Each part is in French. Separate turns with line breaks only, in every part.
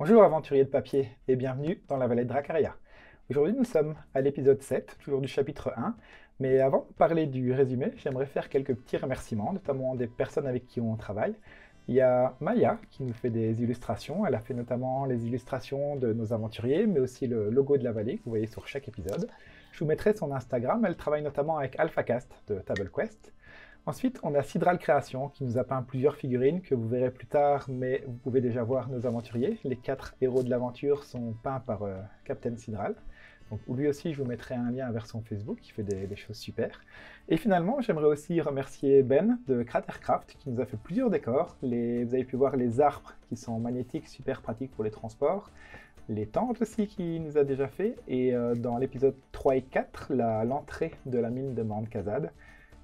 Bonjour aventuriers de papier et bienvenue dans la vallée de Dracaria. Aujourd'hui nous sommes à l'épisode 7, toujours du chapitre 1, mais avant de parler du résumé, j'aimerais faire quelques petits remerciements, notamment des personnes avec qui on travaille. Il y a Maya qui nous fait des illustrations, elle a fait notamment les illustrations de nos aventuriers, mais aussi le logo de la vallée que vous voyez sur chaque épisode. Je vous mettrai son Instagram, elle travaille notamment avec AlphaCast de TableQuest. Ensuite, on a Sidral Création qui nous a peint plusieurs figurines que vous verrez plus tard, mais vous pouvez déjà voir nos aventuriers. Les 4 héros de l'aventure sont peints par Captain Sidral. Donc lui aussi, je vous mettrai un lien vers son Facebook, qui fait des choses super. Et finalement, j'aimerais aussi remercier Ben de Cratercraft qui nous a fait plusieurs décors. Vous avez pu voir les arbres qui sont magnétiques, super pratiques pour les transports. Les tentes aussi qu'il nous a déjà fait. Et dans l'épisode 3 et 4, l'entrée de la mine de Mount Kazad,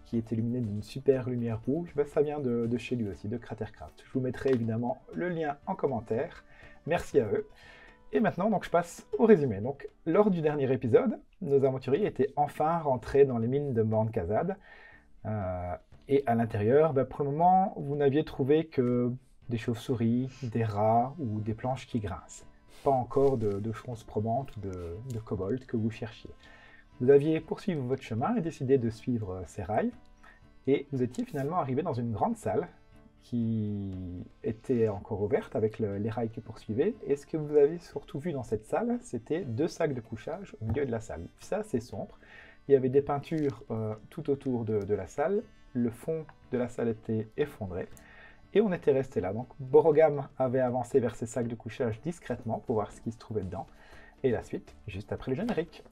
qui est illuminé d'une super lumière rouge, ça vient de chez lui aussi, de Cratercraft. Je vous mettrai évidemment le lien en commentaire. Merci à eux. Et maintenant, donc, je passe au résumé. Donc, lors du dernier épisode, nos aventuriers étaient enfin rentrés dans les mines de Mount Kazad. Et à l'intérieur, pour le moment, vous n'aviez trouvé que des chauves-souris, des rats ou des planches qui grincent. Pas encore de choses probantes ou de kobolds que vous cherchiez. Vous aviez poursuivi votre chemin et décidé de suivre ces rails, et vous étiez finalement arrivé dans une grande salle qui était encore ouverte avec les rails qui poursuivaient, et ce que vous avez surtout vu dans cette salle, c'était 2 sacs de couchage au milieu de la salle. C'est assez sombre, il y avait des peintures tout autour de la salle, le fond de la salle était effondré, et on était resté là. Donc Borogam avait avancé vers ces sacs de couchage discrètement pour voir ce qui se trouvait dedans, et la suite, juste après le générique.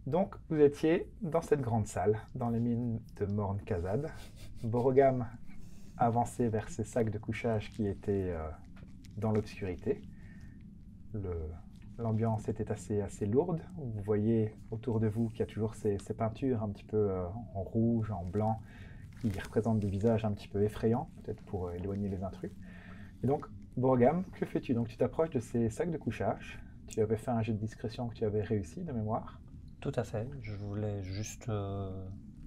Donc, vous étiez dans cette grande salle, dans les mines de Mount Kazad. Borogam avançait vers ces sacs de couchage qui étaient dans l'obscurité. L'ambiance était assez lourde. Vous voyez autour de vous qu'il y a toujours ces peintures un petit peu en rouge, en blanc, qui représentent des visages un petit peu effrayants, peut-être pour éloigner les intrus. Et donc, Borogam, que fais-tu? Donc, tu t'approches de ces sacs de couchage. Tu avais fait un jet de discrétion que tu avais réussi, de mémoire.
Tout à fait. Je voulais juste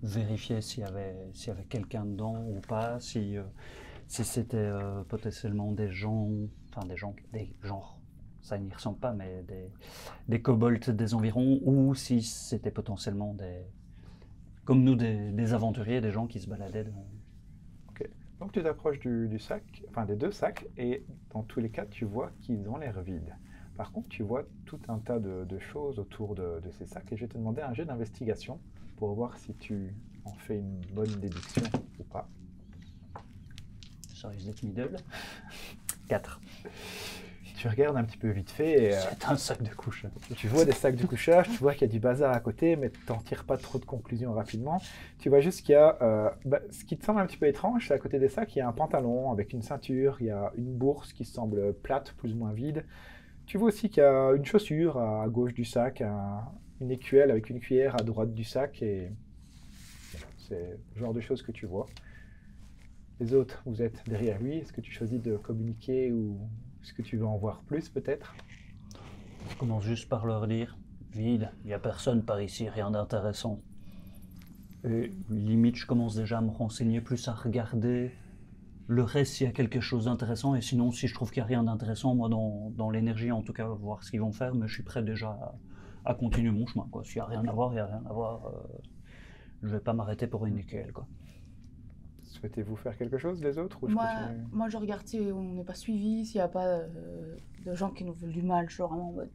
vérifier s'il y avait quelqu'un dedans ou pas, si c'était potentiellement des gens, ça n'y ressemble pas, mais des kobolds des environs, ou si c'était potentiellement comme nous, des aventuriers, des gens qui se baladaient dedans.
Ok. Donc tu t'approches du sac, enfin des 2 sacs, et dans tous les cas, tu vois qu'ils ont l'air vides. Par contre, tu vois tout un tas de choses autour de ces sacs, et je vais te demander un jet d'investigation pour voir si tu en fais une bonne déduction ou pas.
Ça risque d'être middle. 4.
Tu regardes un petit peu vite fait et
C'est un sac de couchage.
tu vois des sacs de couchage, tu vois qu'il y a du bazar à côté, mais tu n'en tires pas trop de conclusions rapidement. Tu vois juste qu'il y a, ce qui te semble un petit peu étrange, c'est à côté des sacs, il y a un pantalon avec une ceinture, il y a une bourse qui semble plate, plus ou moins vide. Tu vois aussi qu'il y a une chaussure à gauche du sac, une écuelle avec une cuillère à droite du sac, et c'est le genre de choses que tu vois. Les autres, vous êtes derrière lui, est-ce que tu choisis de communiquer ou est-ce que tu veux en voir plus peut-être?
Je commence juste par leur dire, vide, il n'y a personne par ici, rien d'intéressant. Et limite, je commence déjà à me renseigner plus, à regarder le reste s'il y a quelque chose d'intéressant, et sinon si je trouve qu'il n'y a rien d'intéressant, moi dans l'énergie en tout cas, voir ce qu'ils vont faire, mais je suis prêt déjà à continuer mon chemin, quoi. S'il n'y a rien à voir, il n'y a rien à voir. Je vais pas m'arrêter pour une nickel, quoi.
Souhaitez-vous faire quelque chose, les autres, ou je
Moi,
continue?
moi, je regarde si on n'est pas suivi, s'il n'y a pas de gens qui nous veulent du mal, genre vraiment en mode.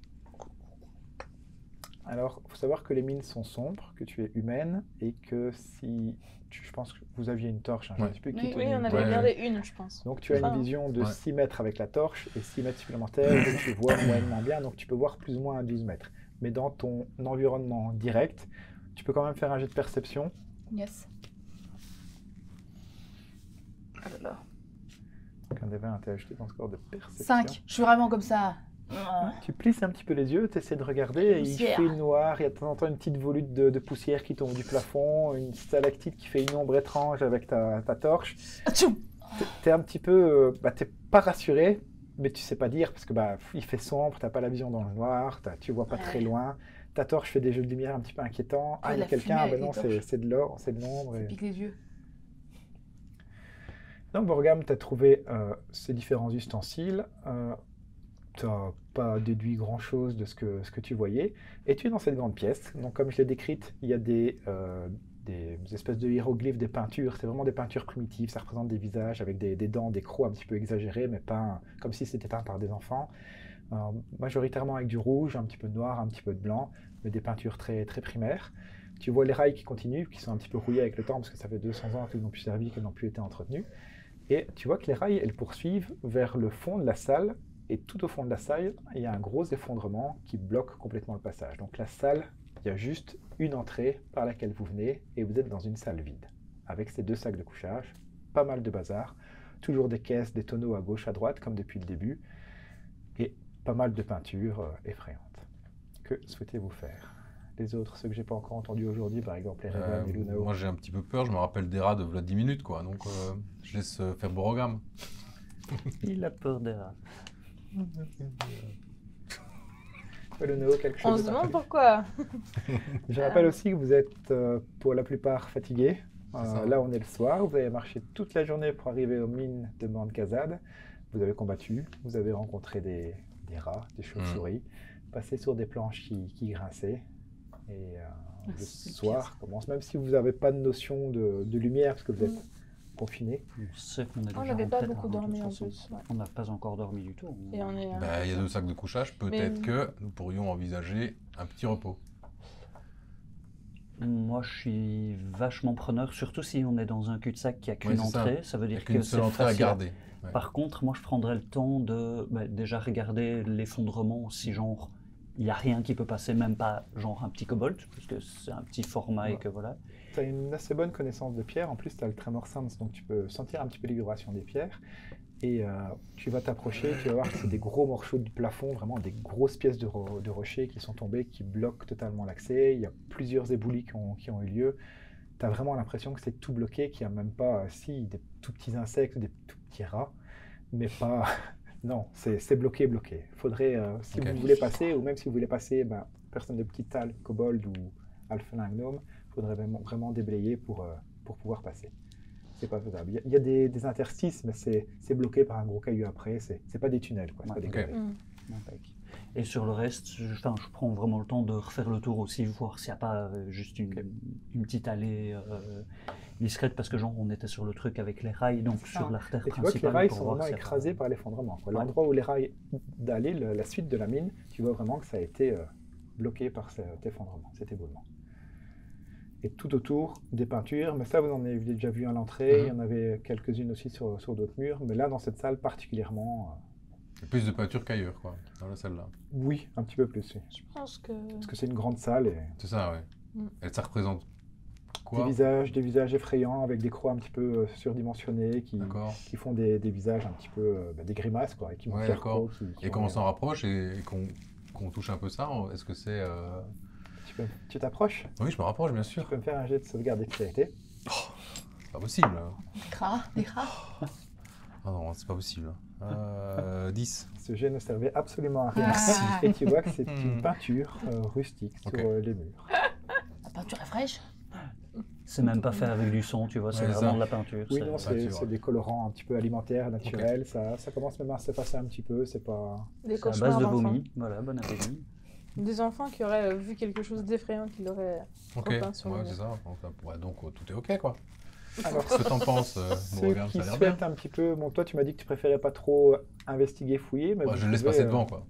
Alors, il faut savoir que les mines sont sombres, que tu es humaine, et que je pense que vous aviez une torche, hein, je ne sais plus qui
Oui,
tenait
Oui, on
une
avait
torche.
gardé une, je pense.
Donc tu as une
Enfin,
vision de
ouais.
6 mètres avec la torche et 6 mètres supplémentaires où tu vois moyennement bien, donc tu peux voir plus ou moins à 12 mètres. Mais dans ton environnement direct, tu peux quand même faire un jet de perception.
Yes. Ah là là.
Donc un des 20 t'es ajouté ton score de perception.
5. Je suis vraiment comme ça.
Tu plisses un petit peu les yeux, tu essaies de regarder, et il
Poussière.
fait noir, il y a de temps en temps une petite volute de poussière qui tombe du plafond, une stalactite qui fait une ombre étrange avec ta torche.
Atchoum.
T'es un petit peu, t'es pas rassuré, mais tu sais pas dire parce que il fait sombre, t'as pas la vision dans le noir, tu vois pas très
Ouais.
loin. Ta torche fait des jeux de lumière un petit peu inquiétants. Ah, il y a
la fumée
quelqu'un,
avec
ben
les
non,
torches.
c'est de l'or, c'est de l'ombre.
Ça
et-
pique les yeux.
Donc Borgam, t'as trouvé ces différents ustensiles. T'as pas déduit grand chose de ce que tu voyais. Et tu es dans cette grande pièce. Donc comme je l'ai décrite, il y a des espèces de hiéroglyphes, des peintures. C'est vraiment des peintures primitives. Ça représente des visages avec des dents, des crocs un petit peu exagérés, mais peints comme si c'était peint par des enfants. Majoritairement avec du rouge, un petit peu de noir, un petit peu de blanc, mais des peintures très, très primaires. Tu vois les rails qui continuent, qui sont un petit peu rouillés avec le temps, parce que ça fait 200 ans qu'ils n'ont plus servi, qu'ils n'ont plus été entretenus. Et tu vois que les rails, elles poursuivent vers le fond de la salle, et tout au fond de la salle, il y a un gros effondrement qui bloque complètement le passage. Donc la salle, il y a juste une entrée par laquelle vous venez, et vous êtes dans une salle vide, avec ces 2 sacs de couchage, pas mal de bazar, toujours des caisses, des tonneaux à gauche, à droite, comme depuis le début, et pas mal de peintures effrayantes. Que souhaitez-vous faire? Les autres, ceux que j'ai pas encore entendus aujourd'hui, par exemple, Erevan et Lunao.
Moi j'ai un petit peu peur, je me rappelle des rats de v'là 10 minutes quoi, donc je laisse faire Borogam.
Il a peur des rats.
Lunao, quelque chose
On
de
se demande
particulier?
pourquoi.
Je rappelle aussi que vous êtes pour la plupart fatigués.
C'est ça.
Là, on est le soir. Vous avez marché toute la journée pour arriver aux mines de Mount Kazad. Vous avez combattu. Vous avez rencontré des rats, des chauves-souris, passé sur des planches qui grinçaient. Et le
c'est le
soir commence, même si vous n'avez pas de notion de lumière, parce que vous êtes confinés.
On sait qu'on est déjà
On n'avait pas
rentré
beaucoup
tard, de
dormi
toute
en
façon.
plus. Ouais.
On n'a pas encore dormi du tout.
Et on est.
Il y a 2 sacs de couchage, peut-être
Mais-
que nous pourrions envisager un petit repos.
Moi, je suis vachement preneur, surtout si on est dans un cul-de-sac qui a qu'une
Ouais, c'est ça.
entrée. Ça veut
Il n'y a
dire
qu'une
que
seule
c'est
entrée à
facile.
garder. Ouais.
Par contre, moi, je prendrais le temps de déjà regarder l'effondrement, si genre il n'y a rien qui peut passer, même pas genre un petit kobold, parce que c'est un petit format et
Ouais.
que voilà.
Tu as une assez bonne connaissance de pierre. En plus, tu as le Tremor Sense, donc tu peux sentir un petit peu les vibrations des pierres. Et tu vas t'approcher, tu vas voir que c'est des gros morceaux de plafond, vraiment des grosses pièces de rochers qui sont tombées, qui bloquent totalement l'accès. Il y a plusieurs éboulis qui ont eu lieu. Tu as vraiment l'impression que c'est tout bloqué, qu'il n'y a même pas, des tout petits insectes, des tout petits rats, mais pas... Non, c'est bloqué, bloqué. Faudrait, si
Ok.
vous voulez passer, ou même si vous voulez passer, personne de petit tal, kobold ou alphelin gnome, faudrait vraiment déblayer pour pouvoir passer. C'est pas faisable. Il y a des interstices, mais c'est bloqué par un gros caillou après. C'est pas des tunnels, quoi. C'est pas des
Ok.
galeries.
Impec. Et sur le reste, je prends vraiment le temps de refaire le tour aussi, voir s'il n'y a pas juste une petite allée discrète, parce que genre on était sur le truc avec les rails, donc
C'est ça.
sur l'artère
Et tu vois que les
principale.
rails
pour
sont
voir
vraiment
s'il y a pas-
écrasés par l'effondrement, quoi.
Ouais.
L'endroit où les rails d'aller, la suite de la mine, tu vois vraiment que ça a été bloqué par cet effondrement, cet éboulement. Et tout autour, des peintures, mais ça vous en avez déjà vu à l'entrée, il y en avait quelques-unes aussi sur d'autres murs, mais là dans cette salle particulièrement,
Il y a plus de peinture qu'ailleurs, quoi, dans la salle là.
oui, un petit peu plus, oui.
Je pense que.
Parce que c'est une grande salle et
C'est ça, ouais.
Mm.
Et ça représente quoi?
des visages effrayants avec des croix un petit peu surdimensionnées
D'accord.
qui font des visages un petit peu, des grimaces, quoi, et qui vont
Ouais,
faire
d'accord.
crocs, qui
Et
vont
quand on
aller-
s'en rapproche et qu'on touche un peu ça, est-ce que c'est...
Tu t'approches,
Oui, je me rapproche, bien
tu
sûr.
peux me faire un jet de sauvegarde dextérité.
C'est pas possible. Hein.
Des rats.
Ah non, c'est pas possible. 10.
Ce jet ne servait absolument à rien.
Ah.
Et tu vois que c'est
Hmm.
une peinture rustique sur
Ok.
les murs.
La peinture est fraîche.
C'est même pas fait avec du son, tu vois, c'est
Ouais,
vraiment
ça.
de la peinture.
Oui,
c'est-
non,
peinture,
c'est
ouais.
des colorants un petit peu alimentaires, naturels. Ça commence même à s'effacer un petit peu. C'est pas.
Des
C'est à
cauchemars
base de
d'enfants.
vomi, voilà, bon appétit.
Des enfants qui auraient vu quelque chose d'effrayant qui l'aurait
Ok,
repeint sur
ouais,
le
c'est
mur.
ça. Donc tout est ok, quoi.
Alors,
Qu'est-ce que t'en penses
ceux
Beauregard,
qui
ça a l'air bien.
souhaitent un petit peu... Bon, toi, tu m'as dit que tu préférais pas trop investiguer, fouiller, mais
Ouais,
vous
je le laisse
pouvez,
passer devant, quoi.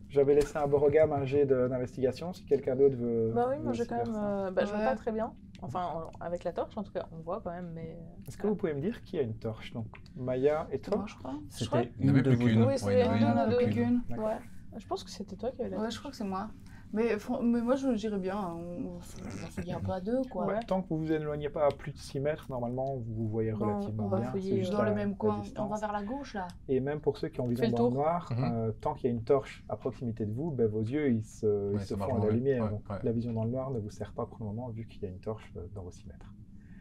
J'avais laissé un Beauregard un jet d'investigation, si quelqu'un d'autre veut...
Bah oui,
veut
moi j'ai
aussi
quand
faire
même.
ça.
Je vois
Ouais.
pas très bien. Enfin, avec la torche en tout cas, on voit quand même, mais.
Est-ce que vous pouvez me dire qui a une torche? Donc, Maya et
C'est moi,
toi?
je crois.
Je crois-
C'était
Il n'y en avait
une de
plus
vous
qu'une.
deux.
Oui,
Ouais,
c'est
il y en avait
une
une,
de
plus
deux.
qu'une.
D'accord.
Ouais. Je pense que c'était toi qui avais la
Ouais,
torche.
je crois que c'est moi. Mais moi, je dirais bien, hein, on fouille un peu à deux, quoi.
Ouais.
Tant que vous vous éloignez pas à plus de 6 mètres, normalement, vous voyez
Bon,
relativement
on va
bien.
fouiller,
C'est juste
Dans le
la-
même
la
coin, on
distance.
va vers la gauche, là.
Et même pour ceux qui ont
Fais
vision
le
dans
tour.
le noir,
Mhm.
tant qu'il y a une torche à proximité de vous, ben, vos yeux ils se
ça marche
font à la
moins bien.
lumière.
Ouais,
Donc
ouais.
la vision dans le noir ne vous sert pas pour le moment vu qu'il y a une torche dans vos 6 mètres.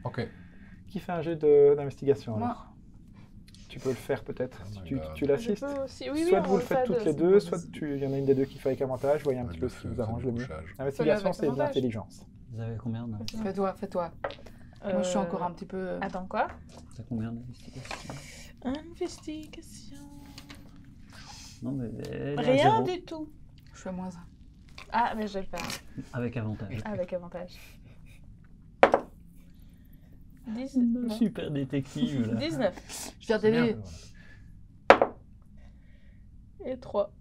Ok.
Qui fait un jet d'investigation
Moi.
alors? Tu peux le faire peut-être.
Oh my
Tu
God.
Je
l'assistes?
peux aussi. Oui,
Soit
oui,
vous
on
le faites
fait
toutes
à
les
deux.
deux, soit il y en a une des deux qui fait avec avantage. Voyez un petit peu
Le
ce qui
feu,
vous
c'est
arrange le mieux.
couchage.
L'investigation,
avec
c'est de
avantage.
l'intelligence.
Vous avez combien de...
Fais-toi. Moi, je suis encore un petit peu...
Attends, quoi?
T'as combien d'investigation?
Investigation.
Non, mais elle est à
Rien
zéro,
du tout.
Je suis à -1.
Ah, mais je vais le faire.
avec avantage.
Avec avantage. 10...
Le
non.
super détective, là.
19
Je viens t'aider.
Merde,
et 3.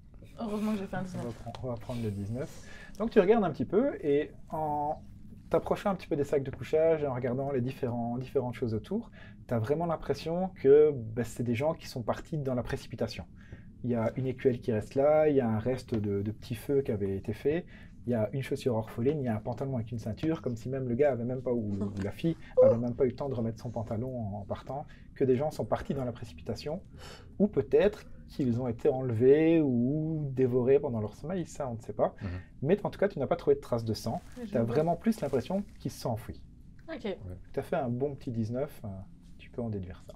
Heureusement que j'ai fait un
voilà.
19.
On va prendre le 19. Donc tu regardes un petit peu et en t'approchant un petit peu des sacs de couchage et en regardant les différentes choses autour, tu as vraiment l'impression que c'est des gens qui sont partis dans la précipitation. Il y a une écuelle qui reste là, il y a un reste de petits feux qui avait été fait, il y a une chaussure orpheline, il y a un pantalon avec une ceinture, comme si même le gars avait même pas, ou la fille avait même pas eu le temps de remettre son pantalon en partant, que des gens sont partis dans la précipitation, ou peut-être qu'ils ont été enlevés ou dévorés pendant leur sommeil, ça on ne sait pas.
Mhm.
Mais en tout cas, tu n'as pas trouvé de traces de sang. Tu as vraiment plus l'impression qu'ils se sont enfuis.
Ok.
Tu as fait un bon petit 19, tu peux en déduire ça.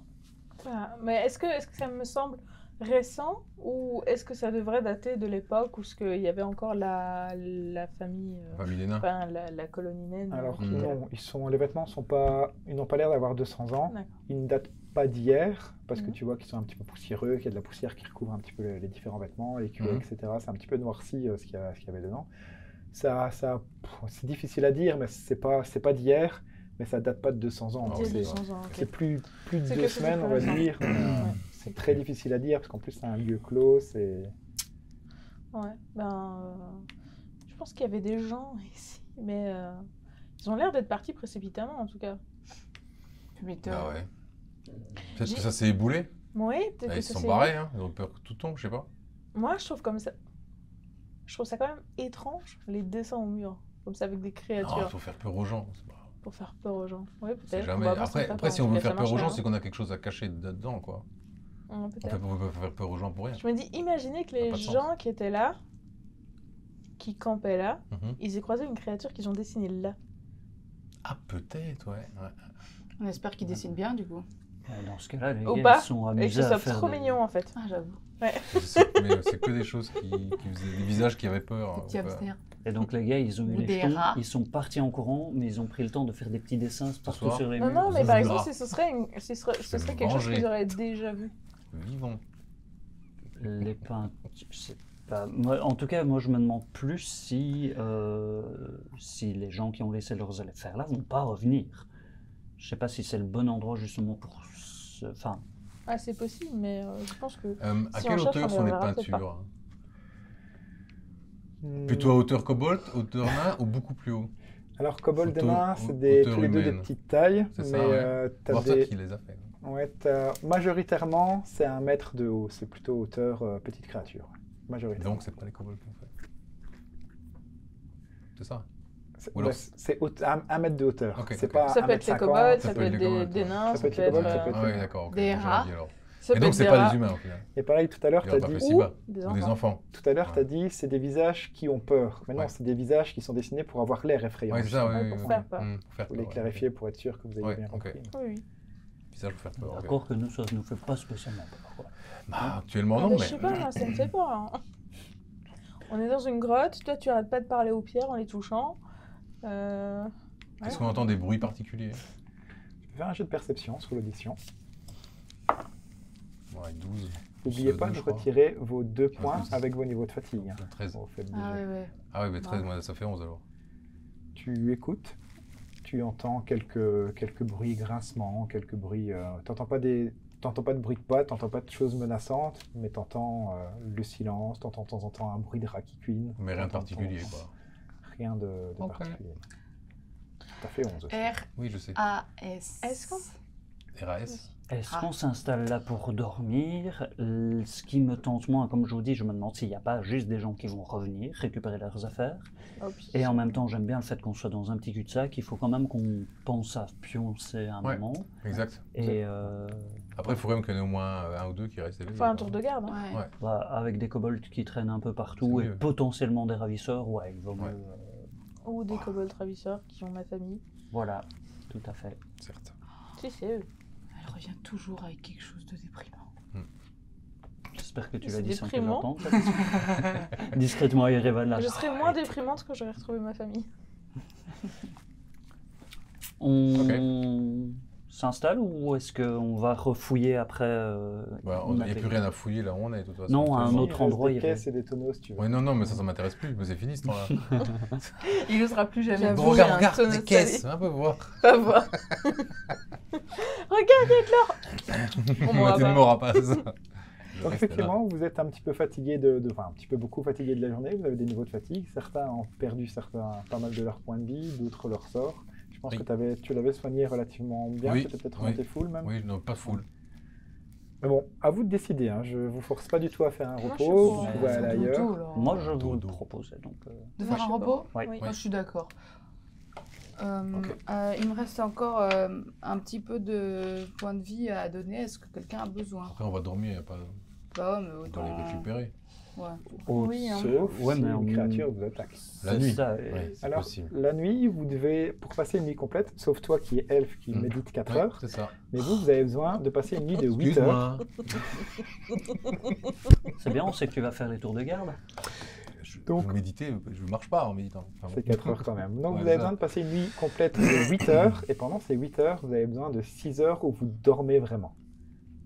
Voilà. Mais est-ce que ça me semble récent ou est-ce que ça devrait dater de l'époque où il y avait encore la famille,
Famille des nains.
enfin la colonie naine
Alors
qui était là?
non, les vêtements ils n'ont pas l'air d'avoir 200 ans.
D'accord.
Ils ne datent pas d'hier, parce que
Mhm.
tu vois qu'ils sont un petit peu poussiéreux, qu'il y a de la poussière qui recouvre un petit peu les différents vêtements, les culottes,
Mhm.
etc. C'est un petit peu noirci ce qu'il y avait dedans. C'est difficile à dire, mais c'est pas d'hier, mais ça date pas de 200 ans.
Ah,
donc
Il y a
c'est-
200 ans, ok.
c'est plus de
C'est
2
quelque chose de
semaines, on va
plus récent.
dire.
Ouais.
C'est très difficile à dire, parce qu'en plus c'est un lieu clos, c'est...
Ouais, je pense qu'il y avait des gens ici, mais ils ont l'air d'être partis précipitamment en tout cas.
Mais
Ah ouais. Peut-être
J'ai-
que ça s'est éboulé.
Oui, peut-être
Ah,
que
ils
ça
se sont
c'est-
barrés, hein. Ils ont peur que tout tombe, je sais pas.
Moi, je trouve comme ça. Je trouve ça quand même étrange, les dessins au mur, comme ça avec des
Non,
créatures,
il faut faire peur aux gens. c'est pas-
pour faire peur aux gens. Oui,
c'est
peut-être.
jamais...
On va voir
Après, si on veut
ça
faire peur aux
marche
gens,
bien,
c'est qu'on a quelque chose à cacher dedans, quoi.
hein.
On
Peut-être.
peut pas faire peur aux gens pour rien.
Je me dis, imaginez que
Ça a
les
pas de sens.
gens qui étaient là, qui campaient là,
Mhm.
ils aient croisé une créature qu'ils ont dessinée là.
Ah, peut-être, ouais.
On espère qu'ils dessinent bien, du coup.
Dans ce cas-là, les
Ou
gars,
pas,
ils sont
Et que
amusés
ce soit
à faire
trop
des-
mignon en fait.
Ah, j'avoue.
Mais c'est que des choses qui faisaient des visages qui avaient peur.
Des petits
ou pas.
hamsters.
Et donc les gars, ils ont eu
Ou
les
des
jetons,
rats.
ils sont partis en courant, mais ils ont pris le temps de faire des petits dessins partout
soir.
sur les
Non,
murs.
non, mais
Vous
par
voudra.
exemple, si ce serait, ce serait quelque chose
venger.
qu'ils auraient déjà vu.
Vivant.
Les peintres, je sais pas. Moi, en tout cas, moi, je me demande plus si les gens qui ont laissé leurs affaires là vont pas revenir. Je sais pas si c'est le bon endroit justement pour... Enfin,
Ah, c'est possible, mais je pense que.
À
Si
quelle
on cherche,
hauteur
on
sont les
verra peut-être
peintures?
Hmm.
Plutôt à hauteur kobold, hauteur nain ou beaucoup plus haut?
Alors, Kobold
Photo-
demain, c'est
hauteur
tous les deux des
humaine.
petites tailles,
C'est
mais
ça, ouais.
t'as
Voir toi
des...
qui les a fait.
Ouais, majoritairement, c'est 1 mètre de haut, c'est plutôt hauteur petite créature. Majoritairement.
Donc c'est pas les kobolds qu'on fait. C'est ça?
C'est
ou alors-
c'est 1 mètre de hauteur.
Ok,
C'est
ok.
pas
Ça peut être les
1,50
kobolds,
ça
ça
peut
peut
être
être
les kobolds,
des
ouais.
nains,
Ça peut être les kobolds, ça peut être
Ah
les
oui,
nains.
d'accord. ok,
Des
j'ai
rats.
dit alors.
Ça
Et
peut
donc
être
c'est
des
pas
rats,
des humains au final.
Et pareil, tout à l'heure,
Ils
tu
ont
as
pas
dit...
fait si
ou
bas.
des
Ou des
enfants.
enfants.
Tout à l'heure,
Ouais.
tu as dit c'est des visages qui ont peur. Mais non,
Ouais.
c'est des visages qui sont dessinés pour avoir l'air effrayant.
Ouais, c'est ça,
Ouais,
oui.
pour
oui,
faire
oui.
peur.
Pour faire
Je voulais
peur,
clarifier pour être sûr que vous ayez
Ouais,
bien
ok.
compris.
Oui, oui.
Visage pour faire peur. ok.
d'accord que nous, ça ne nous fait pas spécialement peur, quoi.
Bah, actuellement
Ah,
non,
mais
mais.
je sais pas, moi, ça me fait peur. Hein. On est dans une grotte, toi tu arrêtes pas de parler aux pierres en les touchant.
Est-ce qu'on entend des bruits particuliers?
Je vais faire un jeu de perception sur l'audition.
Ouais, 12.
N'oubliez pas
12,
de
je crois.
retire vos 2
Ouais,
points
c'est ça.
avec vos niveaux de fatigue. Hein,
13.
quand vous faites
Ah
bouger.
ouais, ouais.
Ah oui, mais 13,
Ouais.
moi, ça fait 11 alors.
Tu écoutes, tu entends quelques bruits grincements, quelques bruits. T'entends pas de bruit de pas, t'entends pas de choses menaçantes, mais t'entends le silence, t'entends de temps en temps un bruit de rat qui cuine.
Mais rien de
t'entends
particulier,
temps en temps
quoi.
Rien de
Ok.
particulier. T'as fait 11 aussi.
Oui, je sais.
R-A-S.
Est-ce qu'on-
RAS.
Est-ce
Ah.
qu'on s'installe là pour dormir? Ce qui me tente moins, comme je vous dis, je me demande s'il n'y a pas juste des gens qui vont revenir, récupérer leurs affaires.
Oh, puis-
Et en même temps, j'aime bien le fait qu'on soit dans un petit cul-de-sac. Il faut quand même qu'on pense à pioncer un
Ouais.
moment.
Exact.
Et
Après, il faut quand même qu'il y en ait au moins un ou deux qui restent éveillés.
Enfin, un
quoi.
tour de garde. Hein.
Ouais.
Ouais.
bah, avec des kobolds qui traînent un peu partout
C'est
et
mieux.
potentiellement des ravisseurs, ouais, il vaut mieux.
Ouais.
Ou des kobolds ravisseurs qui ont ma famille.
Voilà, tout à fait.
Certes.
Si, c'est eux.
Elle revient toujours avec quelque chose de déprimant.
J'espère que tu
C'est
l'as dit sans que
déprimant.
j'entende. Discrètement à Erevan, là.
Je serais moins déprimante quand j'aurais retrouvé ma famille.
On s'installe ou est-ce qu'on va refouiller après
Bah,
on
il
a
n'y a
fait-
plus rien à fouiller là où on est, de toute façon.
Non, à un
Il
autre
reste
endroit,
des
il y avait-
caisses et des tonneaux si tu veux.
Ouais, non, mais ça m'intéresse plus. Mais c'est fini ce temps-là.
Il n'osera plus jamais.
J'avoue.
Bon,
il y a
regarde,
un
regarde
tonneau
des
de
caisses.
salé.
Un peu voir.
Va voir. Regardez de l'or.
On va
va.
m'aura pas, c'est ça. Je
Donc
reste
effectivement, vous êtes un petit peu fatigué enfin un petit peu beaucoup fatigué de la journée, vous avez des niveaux de fatigue, certains ont perdu pas mal de leurs points de vie, d'autres leur sort. Je pense
Oui.
que tu l'avais soigné relativement bien,
Oui,
c'était peut-être
oui.
remonté full même.
là. Oui, non, pas full.
Mais bon, à vous de décider, hein. Je vous force pas du tout à faire un
Moi, je
repos,
suis
vous
pour,
pouvez aller ailleurs.
Moi, je vous le
Dodo.
proposais. Donc,
De
Moi,
faire
je
un
sais
repos
Oui.
Oui.
Moi, je suis d'accord.
Ok.
Il me reste encore un petit peu de points de vie à donner. Est-ce que quelqu'un a besoin?
Après, on va dormir, il n'y a pas.
Bah ouais, mais
On
autant.
doit les récupérer.
Ouais.
Oui, hein.
Sauf
Ouais,
si
mais
une
on-
créature vous attaque.
La
c'est
nuit.
ça,
Ouais, c'est
Alors,
possible.
la nuit, vous devez, pour passer une nuit complète, sauf toi qui es elfe qui
Mhm.
médite 4
Ouais,
heures,
c'est ça.
mais vous avez besoin de passer une nuit de 8 heures.
Excuse-moi.
c'est bien, on sait que tu vas faire les tours de garde.
Donc-
Méditer, je marche pas en méditant. Enfin, bon.
C'est 4 heures quand même. Donc
Ouais,
vous avez
ça.
besoin de passer une nuit complète de 8 heures, et pendant ces 8 heures, vous avez besoin de 6 heures où vous dormez vraiment.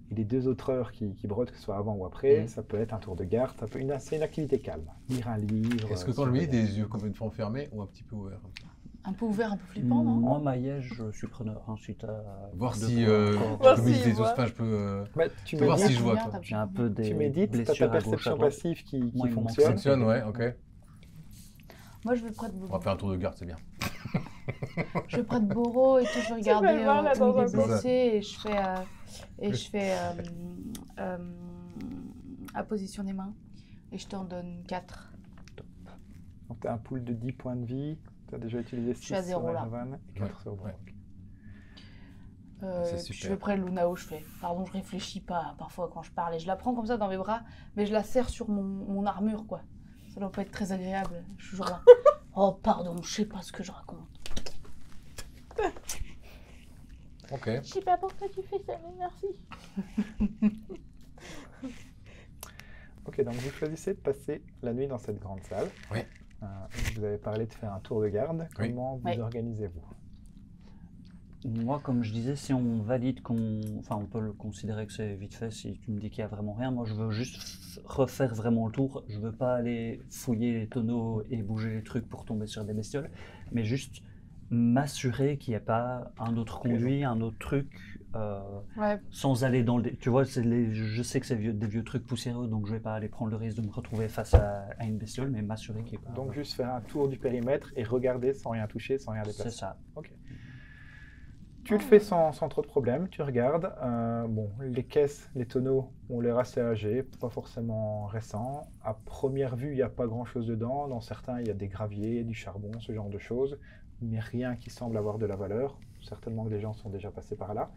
Et les 2 autres heures qui brodent, que ce soit avant ou après,
Mhm.
ça peut être un tour de garde, c'est une activité calme. Lire un livre.
Est-ce que quand je médite,
surveiller.
des yeux complètement fermés ou un petit peu ouverts comme ça?
Un peu ouvert, un peu flippant, non?
Moi, Maïej, je suis preneur. Hein, si t'as
Voir
deux
si
points
je
encore.
Voir
peux
s'il
méditer,
voit.
enfin, je peux.
Bah, tu
Faut voir
médites,
si je vois,
Combien,
quoi.
t'as
J'ai un peu des
tu médites, t'as ta
blessures à gauche, à
perception
droite.
passive qui
Moi, il me manque
fonctionne.
Fonctionne, ouais, ok.
Moi, je vais près de
On va
Boro.
faire un tour de garde, c'est bien.
Je vais près de Boro et tout, je vais
Tu vas
regarder
le voir, là,
où
dans
il
un
est
coin.
blessé et je fais à position des mains et je t'en donne 4.
Donc tu as un pool de 10 points de vie, tu as déjà utilisé 6
suis à zéro,
sur
là.
Erevan et 4
Ouais,
sur Brock.
C'est
Je
super.
vais près de Luna où je fais. Pardon, je réfléchis pas parfois quand je parle et je la prends comme ça dans mes bras, mais je la serre sur mon armure quoi. Ça doit pas être très agréable. Je suis toujours là. Oh pardon, je sais pas ce que je raconte.
Ok.
Je sais pas pourquoi tu fais ça, mais merci.
Ok, donc vous choisissez de passer la nuit dans cette grande salle.
Oui.
Vous avez parlé de faire un tour de garde.
Oui.
Comment vous
Oui.
organisez-vous?
Moi, comme je disais, si on valide enfin, on peut le considérer que c'est vite fait si tu me dis qu'il y a vraiment rien. Moi, je veux juste refaire vraiment le tour. Je veux pas aller fouiller les tonneaux et bouger les trucs pour tomber sur des bestioles, mais juste m'assurer qu'il n'y a pas un autre conduit, un autre truc,
Ouais.
sans aller dans le... Tu vois, je sais que c'est des vieux trucs poussiéreux, donc je vais pas aller prendre le risque de me retrouver face à une bestiole, mais m'assurer qu'il n'y ait pas...
Donc juste faire un tour du périmètre et regarder sans rien toucher, sans rien
c'est
déplacer.
ça.
Tu le fais sans trop de problème, tu regardes. Bon, les caisses, les tonneaux ont l'air assez âgés, pas forcément récents. À première vue, il n'y a pas grand-chose dedans. Dans certains, il y a des graviers, du charbon, ce genre de choses, mais rien qui semble avoir de la valeur. Certainement que des gens sont déjà passés par là.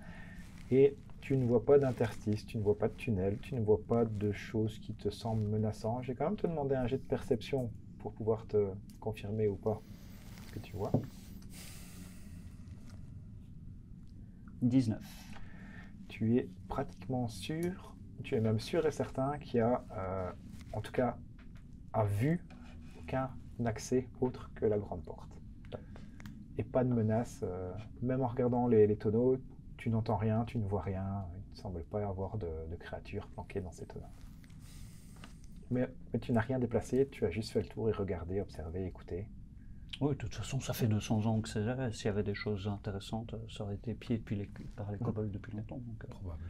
Et tu ne vois pas d'interstice, tu ne vois pas de tunnel, tu ne vois pas de choses qui te semblent menaçantes. Je vais quand même te demander un jet de perception pour pouvoir te confirmer ou pas ce que tu vois.
19.
Tu es pratiquement sûr, tu es même sûr et certain qu'il y a, en tout cas, à vue, aucun accès autre que la grande porte. Et pas de menace, même en regardant les tonneaux, Tu n'entends rien, tu ne vois rien. Il ne semble pas y avoir de créatures planquées dans cette zone. Mais tu n'as rien déplacé, tu as juste fait le tour et regardé, observé, écouté.
Oui, de toute façon, ça fait 200 ans que c'est là. S'il y avait des choses intéressantes, ça aurait été pied par les kobolds depuis longtemps. Donc,
Probablement.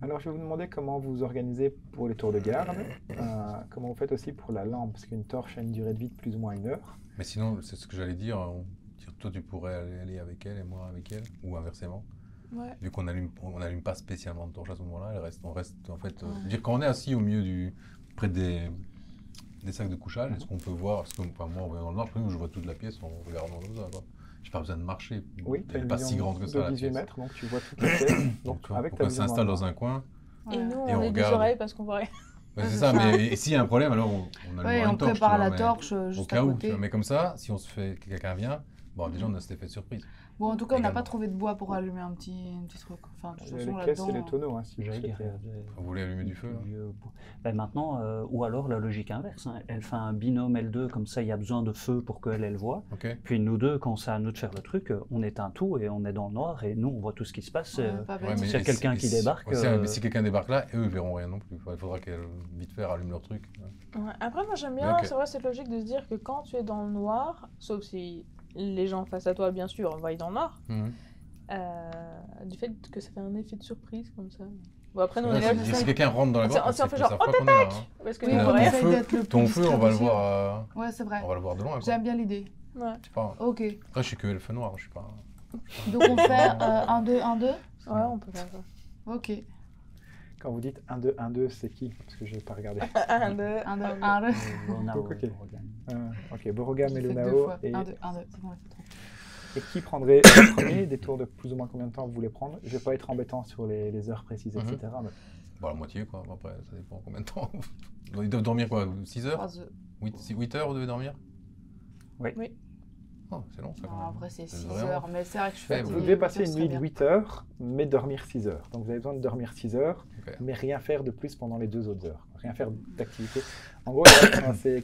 Alors je vais vous demander comment vous organisez pour les tours de garde. Comment vous faites aussi pour la lampe, parce qu'une torche a une durée de vie de plus ou moins 1 heure.
Mais sinon, c'est ce que j'allais dire. Toi, tu pourrais aller avec elle et moi avec elle, ou inversement.
Ouais.
Vu qu'on n'allume pas spécialement de torche à ce moment-là, on reste en fait. Je veux dire, quand on est assis au milieu près des sacs de couchage, est-ce qu'on peut voir, parce que moi, en voyant dans le noir, je vois toute la pièce en regardant comme ça, quoi. J'ai pas besoin de marcher.
Oui, tu as
Elle
une
n'est pas si grande que ça, la
18
pièce.
mètres, donc tu vois toute la pièce. Donc avec ta
on
vision
s'installe
noire.
dans un coin.
Et nous,
Et
on
on
est des
regarde.
oreilles parce qu'on voit rien.
Ouais, c'est
c'est
ça,
ça.
mais s'il y a un problème, alors on allume
Ouais,
une
on
torche.
prépare
tu vois,
la
mais
torche
au
juste à
cas où,
côté.
tu vois. Mais comme ça, si on se fait que quelqu'un vient, bon, déjà on a cet effet de surprise.
Bon, en tout cas, on n'a
Également.
pas trouvé de bois pour allumer un petit truc. Enfin, de toute
Il y a
façon,
les caisses
là-dedans.
et les tonneaux, hein, si vous
j'allais dire,
souhaitez.
Vous voulez allumer du feu là
Ben maintenant, ou alors la logique inverse. Hein. Elle fait un binôme L2, comme ça il y a besoin de feu pour qu'elle voit.
Ok.
Puis nous deux, quand c'est à nous de faire le truc, on éteint tout et on est dans le noir et nous on voit tout ce qui se passe.
Ouais, pas bête.
S'il y a quelqu'un qui débarque,
Mais si quelqu'un débarque là, eux ils verront rien non plus. Il faudra qu'elle vite fait rallume leur truc.
Ouais. Après, moi, j'aime bien,
Ok.
c'est vrai, cette logique de se dire que quand tu es dans le noir, sauf si les gens face à toi, bien sûr, voient dans le noir,
Mhm.
du fait que ça fait un effet de surprise comme ça. Bon, après, nous, on
Là,
est là.
si quelqu'un rentre dans la
On
grotte,
s'en
c'est
fait
qu'ils
genre,
savent
oh,
pas qu'on est là. hein.
Parce que
Oui,
nous, on
on
voit rien.
essaye
feu-
d'être le plus
Ton feu,
discret
on va le
possible.
voir,
Ouais, c'est vrai.
on va le voir de loin. Quoi.
J'aime bien l'idée.
Ouais.
Je sais pas.
Ok.
Après, je suis que elfe noir, je suis pas.
Donc on fait 1, 2, 1, 2.
Ouais, on peut faire ça.
Ok.
Quand vous dites 1, 2, 1, 2, c'est qui? Parce que je n'ai pas regardé.
1, 2.
1, 2, 1, 2.
Ok. Ok, Borogam et
J'ai fait 2
Lunao.
fois.
Et
1, 2, 1, 2. C'est bon, on l'a fait 3.
Et qui prendrait le premier? Des tours de plus ou moins combien de temps vous voulez prendre? Je ne vais pas être embêtant sur les heures précises,
Mhm.
etc. Mais
Bon, la moitié, quoi. Après, ça dépend combien de temps. Ils doivent dormir quoi 6 heures
3 œufs.
8 heures, vous devez dormir
Oui.
Oui.
Oh, c'est long, ça. quand
Non,
même.
après, c'est 6
vraiment-
heures. Mais c'est vrai que je suis
Ouais,
fatiguée.
vous devez passer
ça
une
serait
nuit de
bien.
8 heures, mais dormir 6 heures. Donc vous avez besoin de dormir 6 heures,
Ok.
mais rien faire de plus pendant les 2 autres heures. Rien faire d'activité. En gros, c'est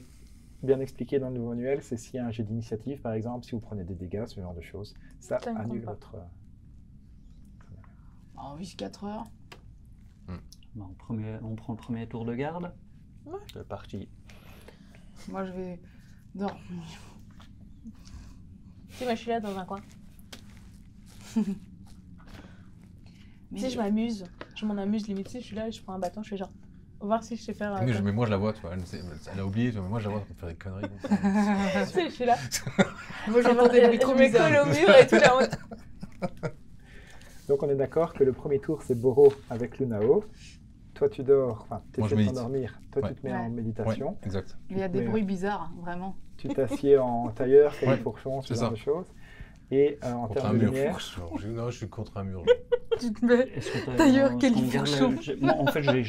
bien expliqué dans le nouveau manuel, c'est s'il y a un jet d'initiative, par exemple, si vous prenez des dégâts, ce genre de choses, ça
Ça ne compte
annule
pas.
votre...
En 8-4 heures.
Ben, on prend le premier tour de garde.
Ouais.
C'est parti.
Moi, je vais dormir.
Si, moi, je suis là dans un coin.
Mais
Si je m'amuse, je m'en amuse limite. Si je suis là et je prends un bâton, je fais genre, voir si je sais faire.
Mais moi, je la vois, tu vois. Elle a oublié, tu vois, mais moi, je la vois faire des conneries.
Tu sais, je suis là.
Moi, j'entends des bruits trop
Je me
bizarres.
colle au mur et tout là. en mode,
Donc on est d'accord que le premier tour, c'est Boro avec Lunao. Toi, tu dors, enfin, tu
Moi, je
essaies de
médite.
t'endormir. Toi,
Ouais.
tu te mets
Ouais.
en
Ouais,
méditation.
exact.
Il y a des
Mais,
bruits bizarres, vraiment.
Tu t'assieds en tailleur, c'est
Ouais,
des fourchons, ce
c'est
genre
ça.
de choses. Et en
Contre
termes
un
de
mur.
lumière,
Non, je suis contre un mur.
Tu te mets.
Est-ce que
D'ailleurs,
est-ce
quel
qu'on garde
fourchon.
Moi, en fait, j'ai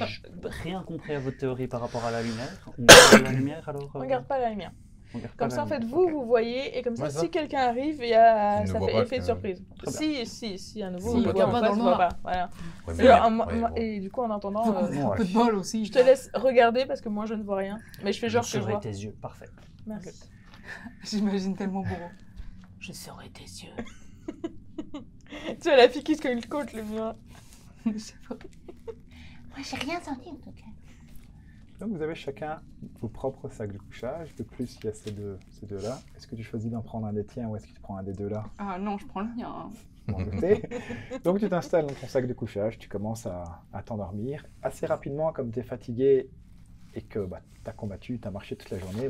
rien compris à votre théorie par rapport à la lumière. On garde la lumière alors
On regarde pas la lumière.
on garde pas
Comme
la
ça, en fait,
lumière.
vous,
Ok.
vous voyez, et comme ça,
Ouais, ça.
si quelqu'un arrive, il y a...
Il ne
ça
voit
fait
pas
effet de
que-
surprise.
Très
Si, à nouveau,
Si,
il
il
voit
voit
en
pas
face,
dans
il
le
voit
noir.
pas. Voilà.
Ouais,
Et,
mais-
moi-
bon.
et du coup, en attendant,
Un peu de bol aussi.
je te laisse regarder parce que moi, je ne vois rien. Mais je fais genre
Je
que je
serai
vois.
tes yeux, parfait.
Merci.
J'imagine tellement Boro. Je serai tes yeux.
Tu vois la fille qui se colle le côte, le mur.
Je sais pas.
Moi, j'ai rien senti en tout cas.
donc vous avez chacun vos propres sacs de couchage. De plus, il y a ces deux-là. Est-ce que tu choisis d'en prendre un des tiens ou est-ce que tu prends un des deux-là?
Ah non, je prends le mien. hein.
M'en doutais. Donc tu t'installes dans ton sac de couchage, tu commences à t'endormir. Assez rapidement, comme tu es fatigué et que tu as combattu, tu as marché toute la journée,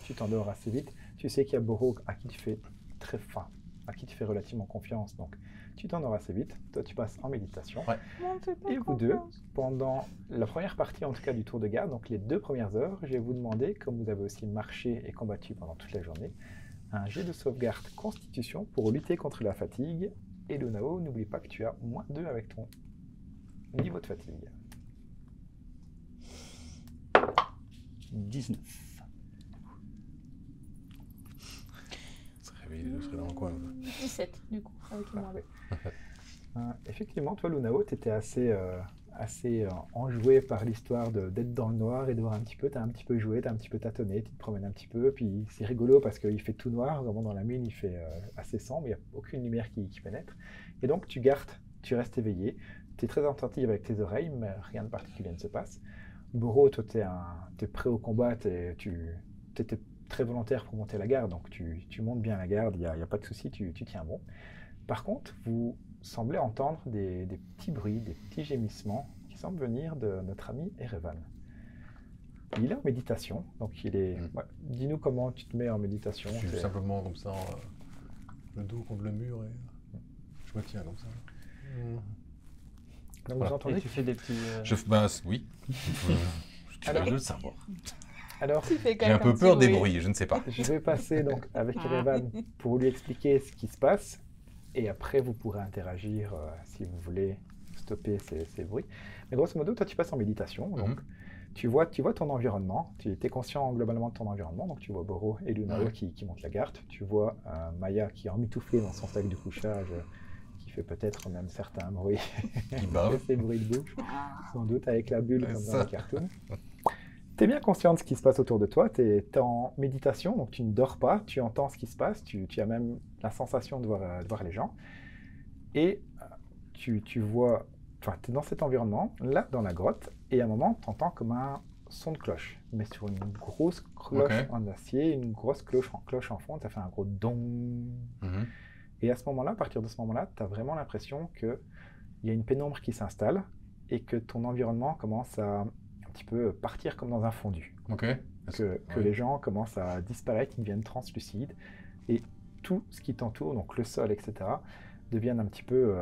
tu t'endors assez vite. Tu sais qu'il y a Boro à qui tu fais très fin, à qui tu fais relativement confiance. Donc tu t'endors assez vite. Toi, tu passes en méditation.
Ouais.
Moi, on me fait pas
Et vous deux,
confiance.
pendant la première partie en tout cas du tour de garde, donc les 2 premières heures, je vais vous demander, comme vous avez aussi marché et combattu pendant toute la journée, un jet de sauvegarde constitution pour lutter contre la fatigue. Et Lunao, n'oublie pas que tu as -2 avec ton niveau de fatigue.
19.
Je serais réveillé, je serais dans le coin.
17, du coup, avec le
Parfait. Effectivement, toi, Lunao, tu étais assez enjoué par l'histoire d'être dans le noir et de voir un petit peu. Tu as un petit peu joué, tu as un petit peu tâtonné, tu te promènes un petit peu. Puis c'est rigolo parce qu'il fait tout noir. Vraiment, dans la mine, il fait assez sombre. Il n'y a aucune lumière qui pénètre. Et donc, tu restes éveillé. Tu es très attentif avec tes oreilles, mais rien de particulier ne se passe. Boro, toi, tu es prêt au combat. Tu étais très volontaire pour monter la garde. Donc, tu montes bien la garde. Il n'y a pas de souci, tu tiens bon. Par contre, vous semblez entendre des petits bruits, des petits gémissements qui semblent venir de notre ami Erevan. Il est en méditation, donc il est... Ouais, dis-nous comment tu te mets en méditation.
Je suis simplement comme ça, le dos contre le mur et je me tiens comme ça.
Donc,
Voilà.
vous entendez
Et tu fais des petits...
Oui. Je suis
Alors-
curieux de le savoir.
Alors,
Tu fais
J'ai un peu
quelqu'un
peur des
petit
bruits, je ne sais pas.
je vais passer donc avec Erevan pour lui expliquer ce qui se passe, et après vous pourrez interagir si vous voulez stopper ces bruits. Mais grosso modo, toi tu passes en méditation, donc tu vois ton environnement, tu es conscient globalement de ton environnement, donc tu vois Boro et Lunao qui montent la garde, tu vois Maya qui est emmitouflée dans son sac de couchage, qui fait peut-être même certains bruits,
Il bave.
ces bruits de bouche, sans doute avec la bulle
C'est
comme dans
ça.
les cartoons. Tu es bien conscient de ce qui se passe autour de toi, tu es en méditation, donc tu ne dors pas, tu entends ce qui se passe, tu as même la sensation de voir les gens. Et tu vois, enfin, tu es dans cet environnement, là, dans la grotte, et à un moment, tu entends comme un son de cloche, mais sur une grosse cloche en acier, une grosse cloche en fond, ça fait un gros dong. Et à ce moment-là, à partir de ce moment-là, tu as vraiment l'impression qu'il y a une pénombre qui s'installe et que ton environnement commence à un petit peu partir comme dans un fondu. Que les gens commencent à disparaître, ils deviennent translucides, et tout ce qui t'entoure, donc le sol, etc., deviennent un petit peu,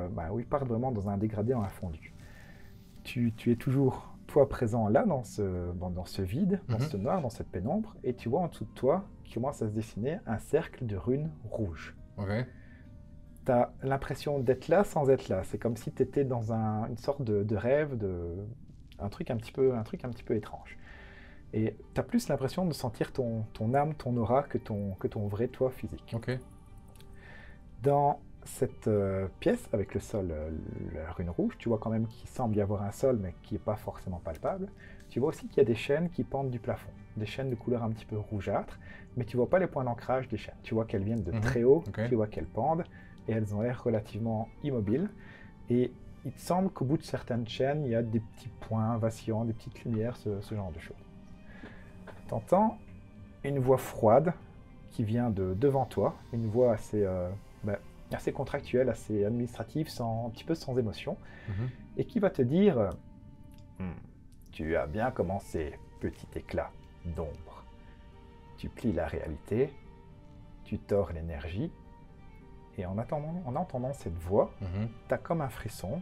partent vraiment dans un dégradé, dans un fondu. Tu es toujours, toi, présent là, dans ce vide, dans ce noir, dans cette pénombre, et tu vois en dessous de toi, qui commence à se dessiner un cercle de runes rouges. Tu as l'impression d'être là sans être là. C'est comme si tu étais dans une sorte de rêve, un truc un petit peu étrange. Et tu as plus l'impression de sentir ton âme, ton aura, que ton vrai toi physique. Dans cette pièce, avec le sol, la rune rouge, tu vois quand même qu'il semble y avoir un sol, mais qui n'est pas forcément palpable. Tu vois aussi qu'il y a des chaînes qui pendent du plafond. Des chaînes de couleur un petit peu rougeâtre, mais tu vois pas les points d'ancrage des chaînes. Tu vois qu'elles viennent de très haut, tu vois qu'elles pendent, et elles ont l'air relativement immobiles. Et il te semble qu'au bout de certaines chaînes, il y a des petits points vacillants, des petites lumières, ce genre de choses. T'entends une voix froide qui vient de devant toi, une voix assez contractuelle, assez administrative, un petit peu sans émotion, et qui va te dire tu as bien commencé, petit éclat d'ombre. Tu plies la réalité, tu tords l'énergie, et en entendant cette voix, tu as comme un frisson,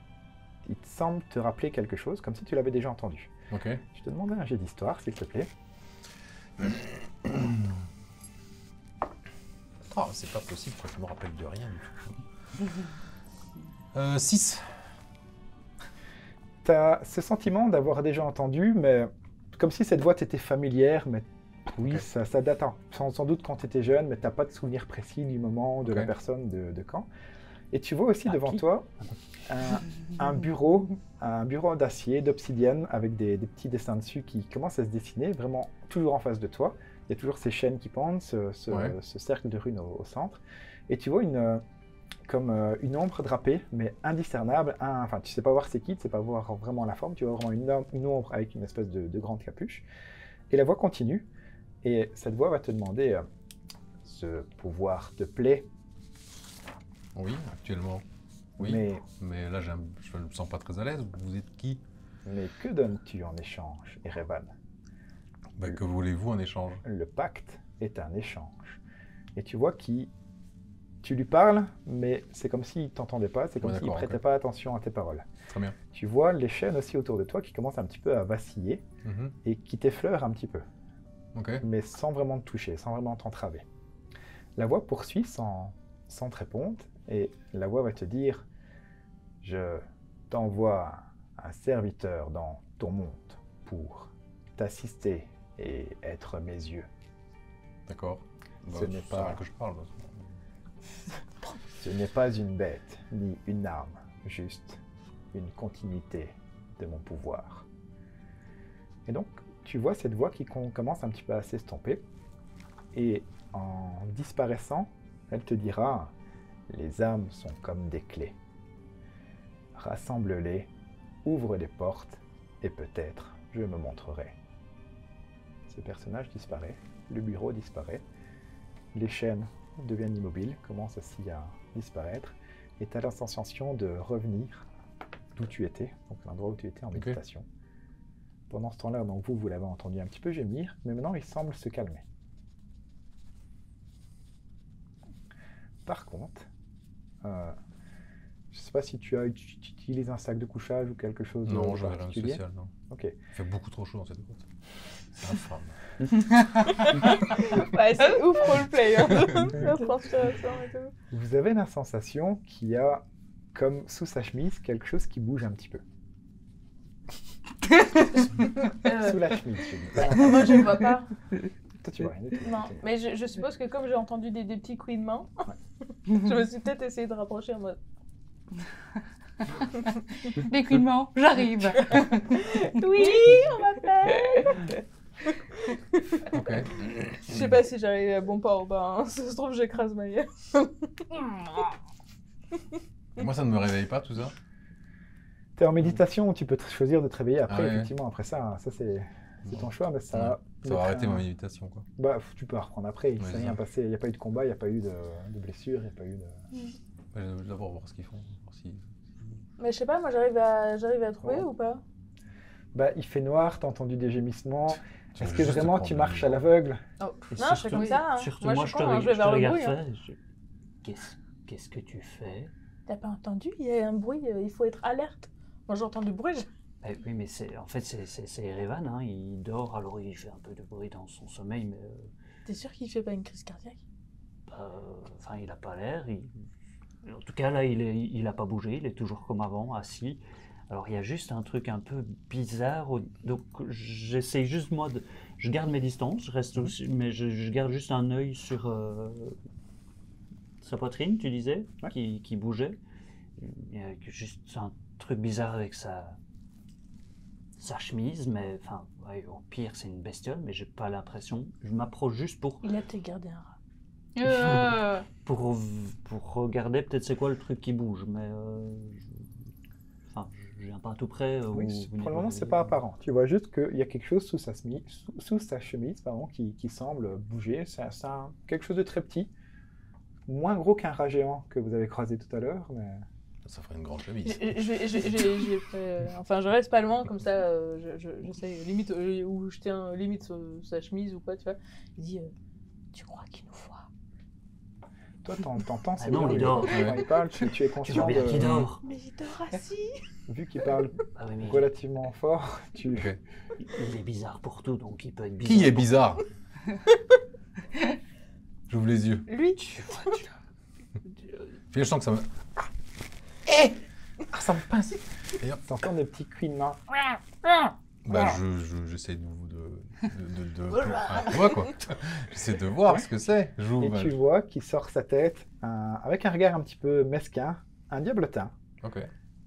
il te semble te rappeler quelque chose, comme si tu l'avais déjà entendu. Je te demande un jet d'histoire, s'il te plaît.
Oh, c'est pas possible, quoi. Je me rappelle de rien du tout. 6.
Tu as ce sentiment d'avoir déjà entendu, mais comme si cette voix t'était familière, mais oui, ça date sans doute quand tu étais jeune, mais tu n'as pas de souvenir précis du moment, de la personne, de quand. Et tu vois aussi devant toi un bureau d'acier, d'obsidienne, avec des petits dessins dessus qui commencent à se dessiner, vraiment toujours en face de toi. Il y a toujours ces chaînes qui pendent, ce cercle de runes au centre. Et tu vois comme une ombre drapée, mais indiscernable. Enfin, tu sais pas voir c'est qui, tu sais pas voir vraiment la forme. Tu vois vraiment une ombre avec une espèce de grande capuche. Et la voix continue. Et cette voix va te demander ce pouvoir te plaît.
Oui, actuellement. Oui, mais là, je ne me sens pas très à l'aise. Vous êtes qui?
Mais que donnes-tu en échange, Erevan?
Que voulez-vous en échange?
Le pacte est un échange. Et tu vois tu lui parles, mais c'est comme s'il ne t'entendait pas, c'est comme s'il ne prêtait pas attention à tes paroles.
Très bien.
Tu vois les chaînes aussi autour de toi qui commencent un petit peu à vaciller et qui t'effleurent un petit peu. Mais sans vraiment te toucher, sans vraiment t'entraver. La voix poursuit sans te répondre, et la voix va te dire « Je t'envoie un serviteur dans ton monde pour t'assister et être mes yeux. »
D'accord.
Ce n'est pas
que je parle.
Ce n'est pas une bête, ni une arme. juste une continuité de mon pouvoir. Et donc, tu vois cette voix qui commence un petit peu à s'estomper. Et en disparaissant, elle te dira « Les âmes sont comme des clés. Rassemble-les, ouvre les portes, et peut-être je me montrerai. » Ce personnage disparaît, le bureau disparaît, les chaînes deviennent immobiles, commencent aussi à disparaître, et tu as la sensation de revenir d'où tu étais, donc l'endroit où tu étais en méditation. Pendant ce temps-là, donc vous l'avez entendu un petit peu gémir, mais maintenant il semble se calmer. Par contre, je ne sais pas si tu utilises un sac de couchage ou quelque chose de
Non, j'avais rien de
particulier.
spécial, non.
Ok.
Il fait beaucoup trop chaud dans cette grotte. C'est infâme.
Ouais, c'est ouf roleplay. Hein. La transpiration et tout.
Vous avez la sensation qu'il y a, comme sous sa chemise, quelque chose qui bouge un petit peu. Sous la chemise, je dis pas.
Moi, je ne vois pas.
Toi, tu vois rien du tout.
Non, mais je suppose que comme j'ai entendu des petits couinements, je me suis peut-être essayé de rapprocher en mode.
Déculement, j'arrive.
Oui, on m'appelle.
Ok.
Je sais pas si j'arrive à bon port ou pas. Hein. Si ça se trouve, j'écrase ma gueule.
Et moi, ça ne me réveille pas, tout ça.
Tu es en méditation où tu peux choisir de te réveiller après,
Ah ouais.
effectivement. Après ça, c'est ton choix, mais ça
Ça va arrêter ma méditation, quoi.
Bah, tu peux la reprendre après. Il
Ouais,
s'est
c'est
rien
ça.
passé. Il n'y a pas eu de combat, il n'y a pas eu de blessure, il n'y a pas eu de...
Je vais d'abord voir ce qu'ils font. Voir si...
Mais je sais pas, moi j'arrive à trouver
Ouais.
ou pas?
Bah, il fait noir, t'as entendu des gémissements.
Tu
Est-ce
veux
que
juste
vraiment
te
tu
prendre
marches à
le-
l'aveugle?
Oh.
Et
Non, je fais comme ça. Hein.
Surtout
moi,
moi,
je
je
suis
te,
con, hein, je vais
je te
vers le
regarde
bruit. Hein.
faire. Qu'est-ce que tu fais?
T'as pas entendu? Il y a un bruit, il faut être alerte. Moi j'entends du bruit.
Oui, mais en fait, c'est Erevan, hein, il dort, alors il fait un peu de bruit dans son sommeil, mais
T'es sûr qu'il fait pas une crise cardiaque?
enfin, il a pas l'air. En tout cas, là, il a pas bougé, il est toujours comme avant, assis. Alors, il y a juste un truc un peu bizarre. Donc, j'essaye juste, moi, je garde mes distances, je reste aussi, mais je garde juste un œil sur sa poitrine, tu disais,
Ouais.
qui bougeait. Il y a juste un truc bizarre avec sa chemise, mais enfin, ouais, au pire, c'est une bestiole, mais j'ai pas l'impression. Je m'approche juste pour
Il a peut-être gardé un rat.
pour regarder peut-être c'est quoi le truc qui bouge, mais enfin, je viens pas à tout près.
Oui, pour le moment, c'est pas apparent. Tu vois juste qu'il y a quelque chose sous sa chemise pardon, qui semble bouger. C'est quelque chose de très petit. Moins gros qu'un rat géant que vous avez croisé tout à l'heure, mais...
Ça ferait une grande chemise.
J'ai fait, enfin, je reste pas loin, comme ça, j'essaie, limite, où je tiens limite sa chemise ou quoi, tu vois. Il dit, tu crois qu'il nous voit?
Toi, t'entends,
Ah non,
bien,
il dort.
quand il parle, tu es
Tu
conscient
vois bien qu'il dort.
Mais il dort assis.
Vu qu'il parle
Ah oui, mais
relativement fort, tu...
Ok.
il est bizarre pour tout, donc il peut être bizarre.
Qui est bizarre? J'ouvre les yeux.
Lui.
Tu vois,
Puis je sens que ça me...
Ah, ça me pince. T'entends des petits couinements.
Bah, j'essaie enfin, tu vois, quoi. J'essaie de voir ce que c'est.
Et
J'ouvre.
tu vois qu'il sort sa tête avec un regard un petit peu mesquin, un diablotin.
Ok.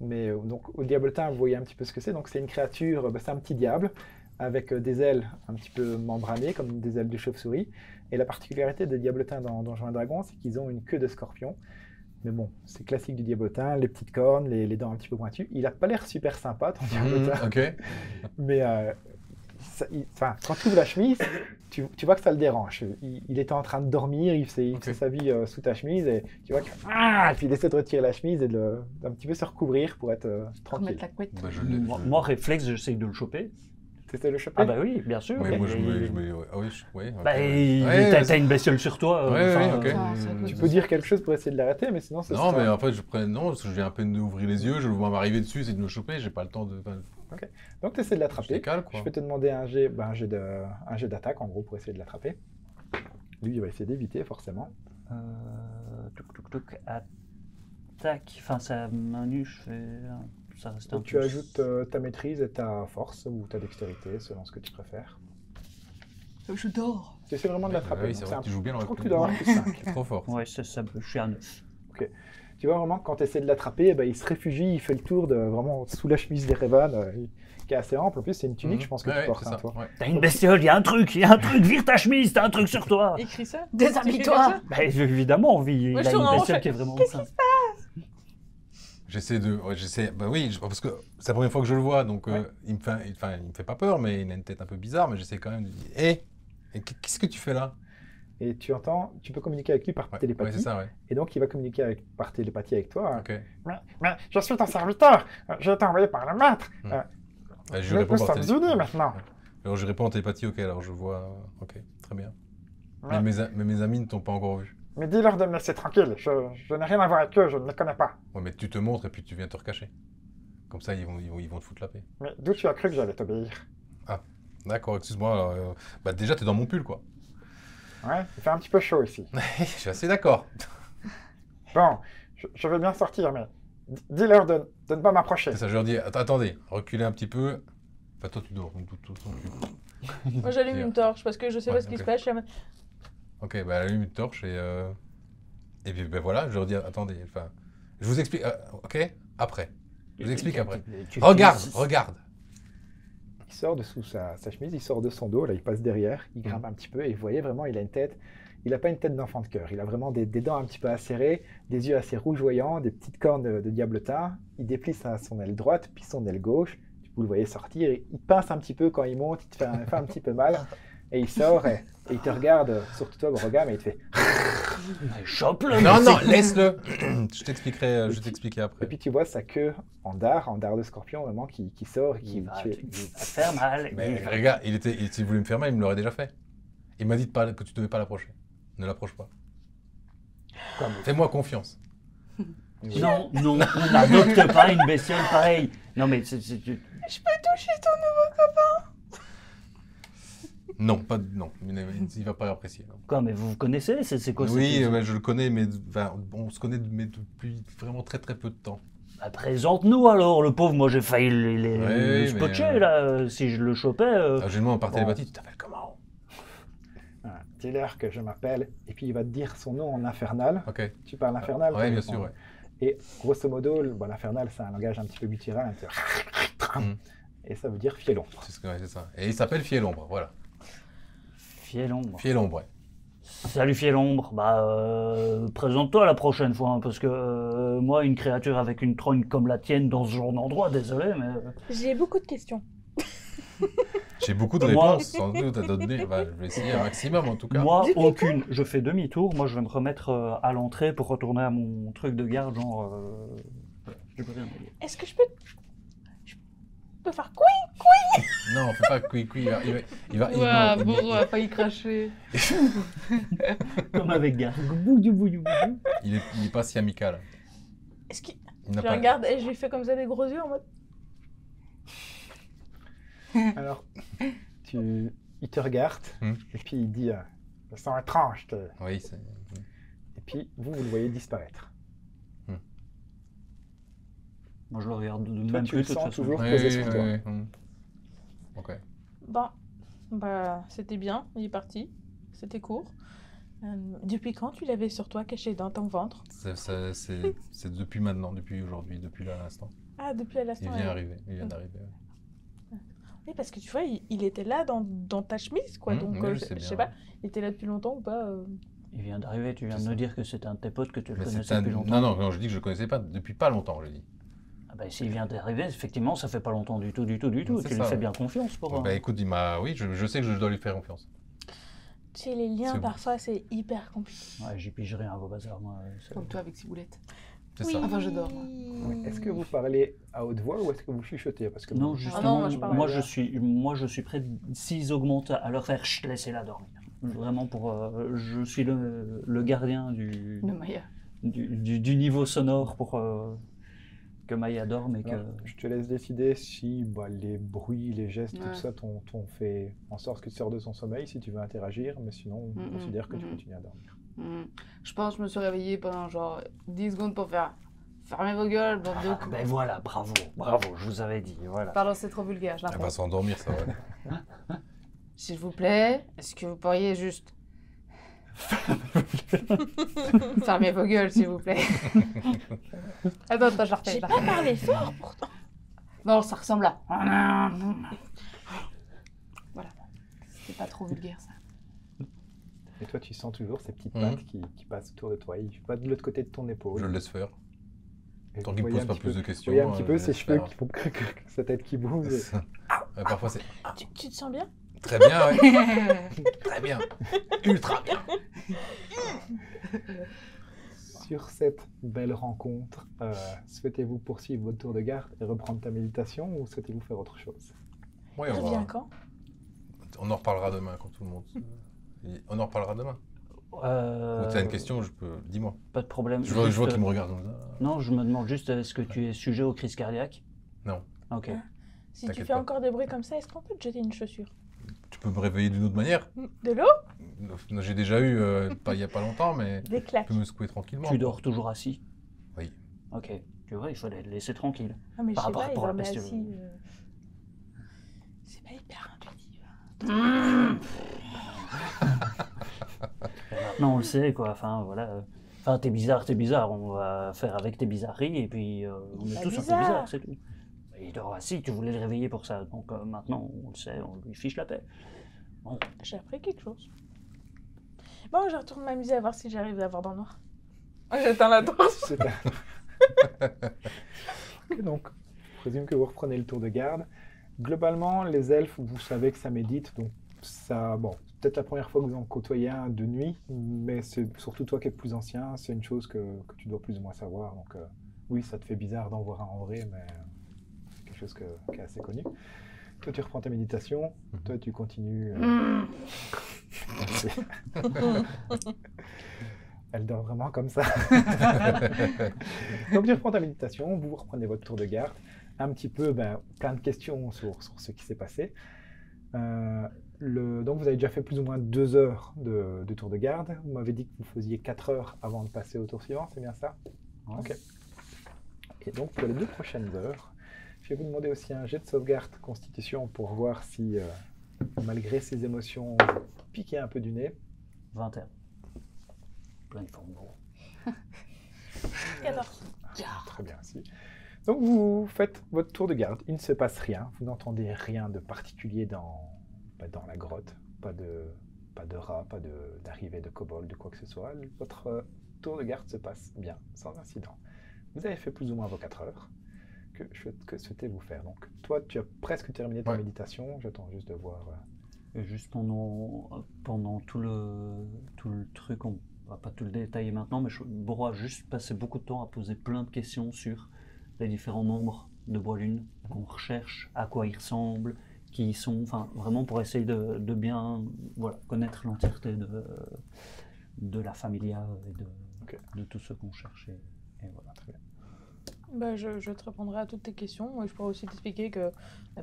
Mais donc au diablotin, vous voyez un petit peu ce que c'est. Donc c'est une créature, c'est un petit diable avec des ailes un petit peu membranées comme des ailes de chauve-souris. Et la particularité des diablotins dans Donjons et Dragons, c'est qu'ils ont une queue de scorpion. Mais bon, c'est classique du diablotin, les petites cornes, les dents un petit peu pointues. Il a pas l'air super sympa, ton diablotin.
Ok.
Mais quand tu ouvres la chemise, tu vois que ça le dérange. Il était en train de dormir, il fait sa vie sous ta chemise et tu vois et puis il essaie de retirer la chemise et d'un petit peu se recouvrir pour être tranquille.
Remettre la couette.
Bah,
moi, réflexe, j'essaye de le choper.
T'essaies de le choper?
Ah bah oui, bien sûr.
Ouais, moi, je
Et-
me... Ah oui, ouais. ok,
Bah,
ouais.
t'as une bestiole sur toi.
Ouais, ok.
Tu peux dire quelque chose pour essayer de l'arrêter, mais sinon ce
Non,
sera-
mais en fait, non, parce que je viens à peine d'ouvrir les yeux, je le vois m'arriver dessus, c'est de me choper, j'ai pas le temps de... Enfin,
Donc tu essaies de
je
l'attraper.
décale, quoi.
Je peux te demander un jet d'attaque en gros pour essayer de l'attraper. Lui il va essayer d'éviter forcément.
Touc. Attaque. Enfin, sa main nue, je fais. Ça reste un
Donc
peu.
tu ajoutes ta maîtrise et ta force ou ta dextérité selon ce que tu préfères.
Je dors.
Tu essaies vraiment de l'attraper.
Oui,
donc
c'est
c'est
vrai
un-
que tu joues bien
Je
le
crois que tu dois avoir plus 5.
Trop fort.
Ouais, c'est ça, je suis à 9.
Tu vois vraiment que quand tu essaies de l'attraper, bah, il se réfugie, il fait le tour de vraiment sous la chemise d'Erevan, qui est assez ample. En plus, c'est une tunique, je pense que tu portes,
c'est
hein,
ça.
toi.
Ouais.
T'as une bestiole, il y a un truc, vire ta chemise, t'as un truc sur toi.
Écris ça.
Déshabille-toi.
Bah, évidemment, il
Moi,
a
je suis
une
vraiment
bestiole
fait-
qui est vraiment
Qu'est-ce
enceinte.
J'essaie de. Ouais, bah oui, parce que c'est la première fois que je le vois, donc
Ouais.
il me fait pas peur, mais il a une tête un peu bizarre, mais j'essaie quand même de dire hé, qu'est-ce que tu fais là?
Et tu entends, tu peux communiquer avec lui par
Ouais,
télépathie.
ouais, c'est ça, ouais.
Et donc, il va communiquer par télépathie avec toi.
Ok.
Mais je suis ton serviteur. J'ai été envoyé par le maître.
Bah, je
Nous
réponds par
sommes unis maintenant.
Alors je réponds en télépathie, ok, alors je vois. Ok, très bien.
Ouais.
Mais mes amis ne t'ont pas encore vu.
Mais dis-leur de me laisser tranquille. Je n'ai rien à voir avec eux, je ne les connais pas.
Ouais, mais tu te montres et puis tu viens te recacher. Comme ça, ils vont te foutre la paix.
Mais d'où tu as cru que j'allais t'obéir?
D'accord, excuse-moi. Alors, bah déjà, t'es dans mon pull, quoi.
Ouais, il fait un petit peu chaud ici.
Je suis assez d'accord.
Bon, je vais bien sortir, mais dis-leur de ne pas m'approcher.
C'est ça, je leur dis, attendez, reculez un petit peu. Enfin, toi, tu dors, donc tout ton cul.
Moi, j'allume une torche parce que je sais
Ouais,
pas ce qui
ok.
se passe. Je suis en mode,
Ok, bah, elle allume une torche et puis ben voilà, je leur dis, attendez, enfin, je vous explique, ok, après. Je vous explique après. Regarde.
Il sort de sous sa chemise, il sort de son dos, là, il passe derrière, il grimpe un petit peu et vous voyez vraiment, il a une tête. Il n'a pas une tête d'enfant de cœur, il a vraiment des dents un petit peu acérées, des yeux assez rougeoyants, des petites cornes de diablotin. Il déplie son aile droite, puis son aile gauche. Vous le voyez sortir, il pince un petit peu quand il monte, il te fait un petit peu mal. Et il sort et il te regarde, surtout toi, Brogam, et il te fait.
Chope-le.
Non, laisse-le. Je t'expliquerai
Et
après.
puis tu vois sa queue en dard de scorpion, vraiment, qui sort et
Il
qui
va
tu es-
te faire mal.
Mais regarde, s'il voulait me faire mal, il me l'aurait déjà fait. Il m'a dit que tu devais pas l'approcher. Ne l'approche pas.
Comme-
Fais-moi confiance.
Non, on n'adopte pas une bestiole pareille. Non, mais
je peux toucher ton nouveau copain.
Non, il va pas apprécier. Non.
quoi, mais vous vous connaissez? C'est quoi
Oui,
cette-
je le connais, mais on se connaît mais depuis vraiment très très peu de temps.
Bah, présente-nous alors, le pauvre, moi j'ai failli le
mais,
spotcher là, si je le chopais.
J'ai demandé par
Bon.
télépathie, tu t'appelles comment?
Dis-leur que je m'appelle, et puis il va te dire son nom en infernal.
Ok.
Tu parles infernal?
Ouais,
toi,
bien
je
sûr,
pense.
ouais.
Et grosso modo, l'infernal, c'est un langage un petit peu guttural.
Mm.
Et ça veut dire fielon.
C'est ça. Et il s'appelle Fielombre, voilà.
Fielombre.
Fielombre, ouais.
Salut Fielombre, présente-toi la prochaine fois, hein, parce que moi, une créature avec une trogne comme la tienne dans ce genre d'endroit, désolé, mais...
J'ai beaucoup de questions.
J'ai beaucoup de
Moi-
réponses, sans doute à donner. Je vais essayer un maximum en tout cas.
Moi, aucune. Je fais demi-tour, moi je vais me remettre à l'entrée pour retourner à mon truc de garde, genre... je peux rien dire.
Est-ce que je peux faire quoi?
Non, fais pas couille. Il va.
Ouais,
non,
bon, on a failli cracher.
Comme avec garde. Boudou, boudou, boudou.
il est pas si amical.
Est-ce qu'il...
Il
Je
n'a
le
pas.
regarde et je lui fais comme ça des gros yeux en mode.
Alors, il te regarde, et puis il dit le sang étrange.
Oui, c'est.
Et puis, vous le voyez disparaître.
Moi je le regarde de
Toi,
même
tu
plus,
le
de toute
sens
façon.
toujours posé sur toi.
Ok.
Bon, c'était bien, il est parti. C'était court. Depuis quand tu l'avais sur toi, caché dans ton ventre?
C'est depuis maintenant, depuis aujourd'hui, depuis là à l'instant.
Ah, depuis à
Il
l'instant.
vient d'arriver. Ouais.
Oui, parce que tu vois, il était là dans ta chemise, quoi. Donc,
oui,
je
sais
sais
bien.
pas, il était là depuis longtemps ou pas
Il vient d'arriver, tu viens
C'est
de
ça.
me dire que c'était un de tes potes que tu le
Mais
connaissais
c'est un...
depuis longtemps.
Non, je dis que je le connaissais pas depuis pas longtemps, je dis.
Ah bah, s'il vient d'arriver, effectivement, ça fait pas longtemps du tout.
C'est
Tu lui
ça,
fais
ouais.
bien confiance pour...
Bah écoute, il m'a. Oui, je sais que je dois lui faire confiance.
Tu sais, les liens,
C'est-
parfois, c'est hyper compliqué.
Ouais, j'y pige rien à vos bazars, moi.
Comme toi avec Ciboulette.
C'est
Oui.
ça.
Enfin, je dors.
Oui. Est-ce que vous parlez à haute voix ou est-ce que vous chuchotez? Parce que
Non,
vous-
justement,
moi, je parle
moi,
à
je suis prêt, s'ils augmentent, à leur faire chut, laissez-la dormir. Vraiment pour... je suis le gardien du
Maya.
niveau sonore pour que Maya dorme et que...
Alors, je te laisse décider si les bruits, les gestes,
Ouais.
tout ça t'ont fait en sorte que tu sors de son sommeil si tu veux interagir, mais sinon, on
Mhm,
considère que tu
mhm.
continues à dormir.
Je pense que je me suis réveillée pendant genre 10 secondes pour faire fermez vos gueules, bande de
Ah,
cons.
ben voilà, bravo, je vous avais dit, voilà.
Pardon, c'est trop vulgaire, je
Elle va
l'apprends.
s'endormir, ça va.
S'il vous plaît, est-ce que vous pourriez juste Fermez vos gueules, s'il vous plaît. Attends, je la refais.
J'ai pas parlé fort pourtant.
Non, ça ressemble à... Voilà. C'était pas trop vulgaire, ça.
Et toi, tu sens toujours ces petites
Mhm.
pattes qui passent autour de toi. Il va de l'autre côté de ton épaule.
Je le laisse faire.
Et
Tant
vous
qu'il me
voyez
pose
un
pas
petit
plus
peu-
de questions.
Vous voyez un petit peu
je
ses
laisse
cheveux
faire.
qui font sa tête qui bouge. et-
Parfois, c'est
Tu te sens bien?
très bien, ouais. Très bien. Ultra bien.
Sur cette belle rencontre, souhaitez-vous poursuivre votre tour de garde et reprendre ta méditation ou souhaitez-vous faire autre chose?
Ouais,
Je
on
reviens
va-
quand?
On en reparlera demain quand tout le monde. On en reparlera demain. Ou tu as une question, je peux. Dis-moi.
Pas de problème.
Je vois
Juste,
qu'il me regarde comme ça.
Non, je me demande juste, est-ce que tu es sujet aux crises cardiaques?
Non.
Ok.
Si tu
T'inquiète
fais
pas.
encore des bruits comme ça, est-ce qu'on peut te jeter une chaussure?
Tu peux me réveiller d'une autre manière.
De l'eau?
J'ai déjà eu, il y a pas longtemps, mais
Des
tu
claques.
peux me secouer tranquillement.
Tu dors toujours assis?
Oui.
Ok. Tu vois, il fallait le laisser tranquille.
Ah mais je
Par
sais
rapport
pas, il
pour la
dormait
peste,
assis. C'est pas hyper intuitif.
Et maintenant, on le sait, quoi. Enfin, voilà. Enfin, t'es bizarre. On va faire avec tes bizarreries et puis on est
Pas
tous un peu
bizarre.
bizarres, c'est tout. Il dort assis, tu voulais le réveiller pour ça. Donc maintenant, on le sait, on lui fiche la paix.
J'ai appris quelque chose. Bon, je retourne m'amuser à voir si j'arrive à voir dans le noir. Oh, j'éteins la torche.
Super. Ok, donc, je présume que vous reprenez le tour de garde. Globalement, les elfes, vous savez que ça médite, donc ça, bon, c'est peut-être la première fois que vous en côtoyez un de nuit, mais c'est surtout toi qui es plus ancien, c'est une chose que tu dois plus ou moins savoir. Donc, oui, ça te fait bizarre d'en voir un en vrai, mais c'est quelque chose qui est assez connu. Toi, tu reprends ta méditation. Toi, tu continues. Elle dort vraiment comme ça. Donc, tu reprends ta méditation, vous reprenez votre tour de garde. Un petit peu, plein de questions sur ce qui s'est passé. Donc, vous avez déjà fait plus ou moins 2 heures de tour de garde. Vous m'avez dit que vous faisiez 4 heures avant de passer au tour suivant, c'est bien ça?
Ouais.
Ok. Et donc, pour les 2 prochaines heures, je vais vous demander aussi un jet de sauvegarde constitution pour voir si, malgré ces émotions, vous piquez un peu du nez.
21. Plein de formes gros.
14.
Très bien aussi. Donc vous faites votre tour de garde, il ne se passe rien, vous n'entendez rien de particulier dans la grotte, pas de rats, pas d'arrivée de kobolds, de quoi que ce soit. Votre tour de garde se passe bien, sans incident. Vous avez fait plus ou moins vos 4 heures. Que souhaitez-vous faire? Donc toi, tu as presque terminé ta
Ouais.
méditation, j'attends juste de voir...
Et juste pendant tout le truc, on va pas tout le détailler maintenant, mais Boro a juste passé beaucoup de temps à poser plein de questions sur les différents membres de Bois Lune qu'on recherche, à quoi ils ressemblent, qui ils sont, enfin vraiment pour essayer de bien connaître l'entièreté de la familia et de tous ceux qu'on cherche. Et voilà.
Très bien.
Bah, je te répondrai à toutes tes questions. Moi, je pourrais aussi t'expliquer que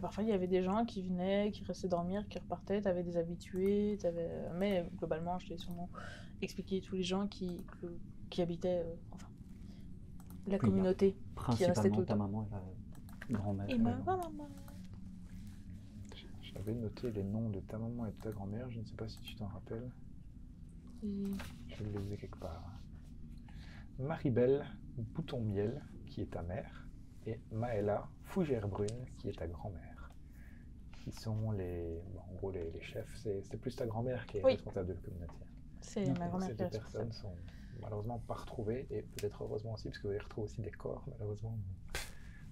parfois il y avait des gens qui venaient, qui restaient dormir, qui repartaient. Tu avais des habitués, mais globalement, je t'ai sûrement expliqué tous les gens qui habitaient, la
Puis,
communauté.
Principalement
tout le
ta
temps.
maman et la grand-mère.
Et ma maman.
J'avais noté les noms de ta maman et de ta grand-mère, je ne sais pas si tu t'en rappelles. Je les ai quelque part. Maribel Bouton-Miel, qui est ta mère, et Maëla Fougère-Brune, qui est ta grand-mère. Qui sont en gros les chefs. C'est plus ta grand-mère qui est
Oui.
responsable de la communauté.
C'est
Donc,
ma grand-mère
ces
qui est
2
responsable.
personnes sont malheureusement pas retrouvées, et peut-être heureusement aussi, parce que vous avez retrouvé aussi des corps, malheureusement.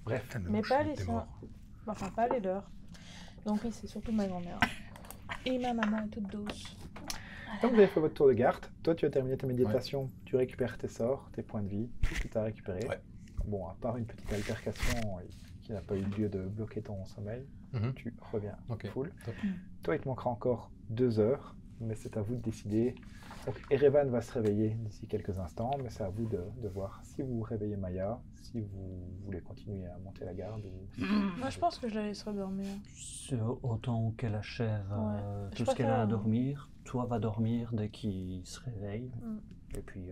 Bref,
Mais pas les siens. Enfin, pas les leurs. Donc oui, c'est surtout ma grand-mère. Et ma maman est toute douce.
donc vous avez fait votre tour de garde. Toi, tu as terminé ta méditation, tu récupères tes sorts, tes points de vie, tout ce que tu as récupéré.
Ouais.
Bon, à part une petite altercation qui n'a pas eu lieu de bloquer ton sommeil,
Mhm.
tu reviens
Ok.
full.
Top.
Toi, il te manquera encore 2 heures, mais c'est à vous de décider. Donc, Erevan va se réveiller d'ici quelques instants, mais c'est à vous de voir si vous réveillez Maya, si vous voulez continuer à monter la garde. Ou...
Moi, je pense que je la laisserai dormir.
C'est autant qu'elle achève
Ouais.
tout
Je
ce qu'elle a à
préfère,
dormir. Toi va dormir dès qu'il se réveille.
Mm.
Et puis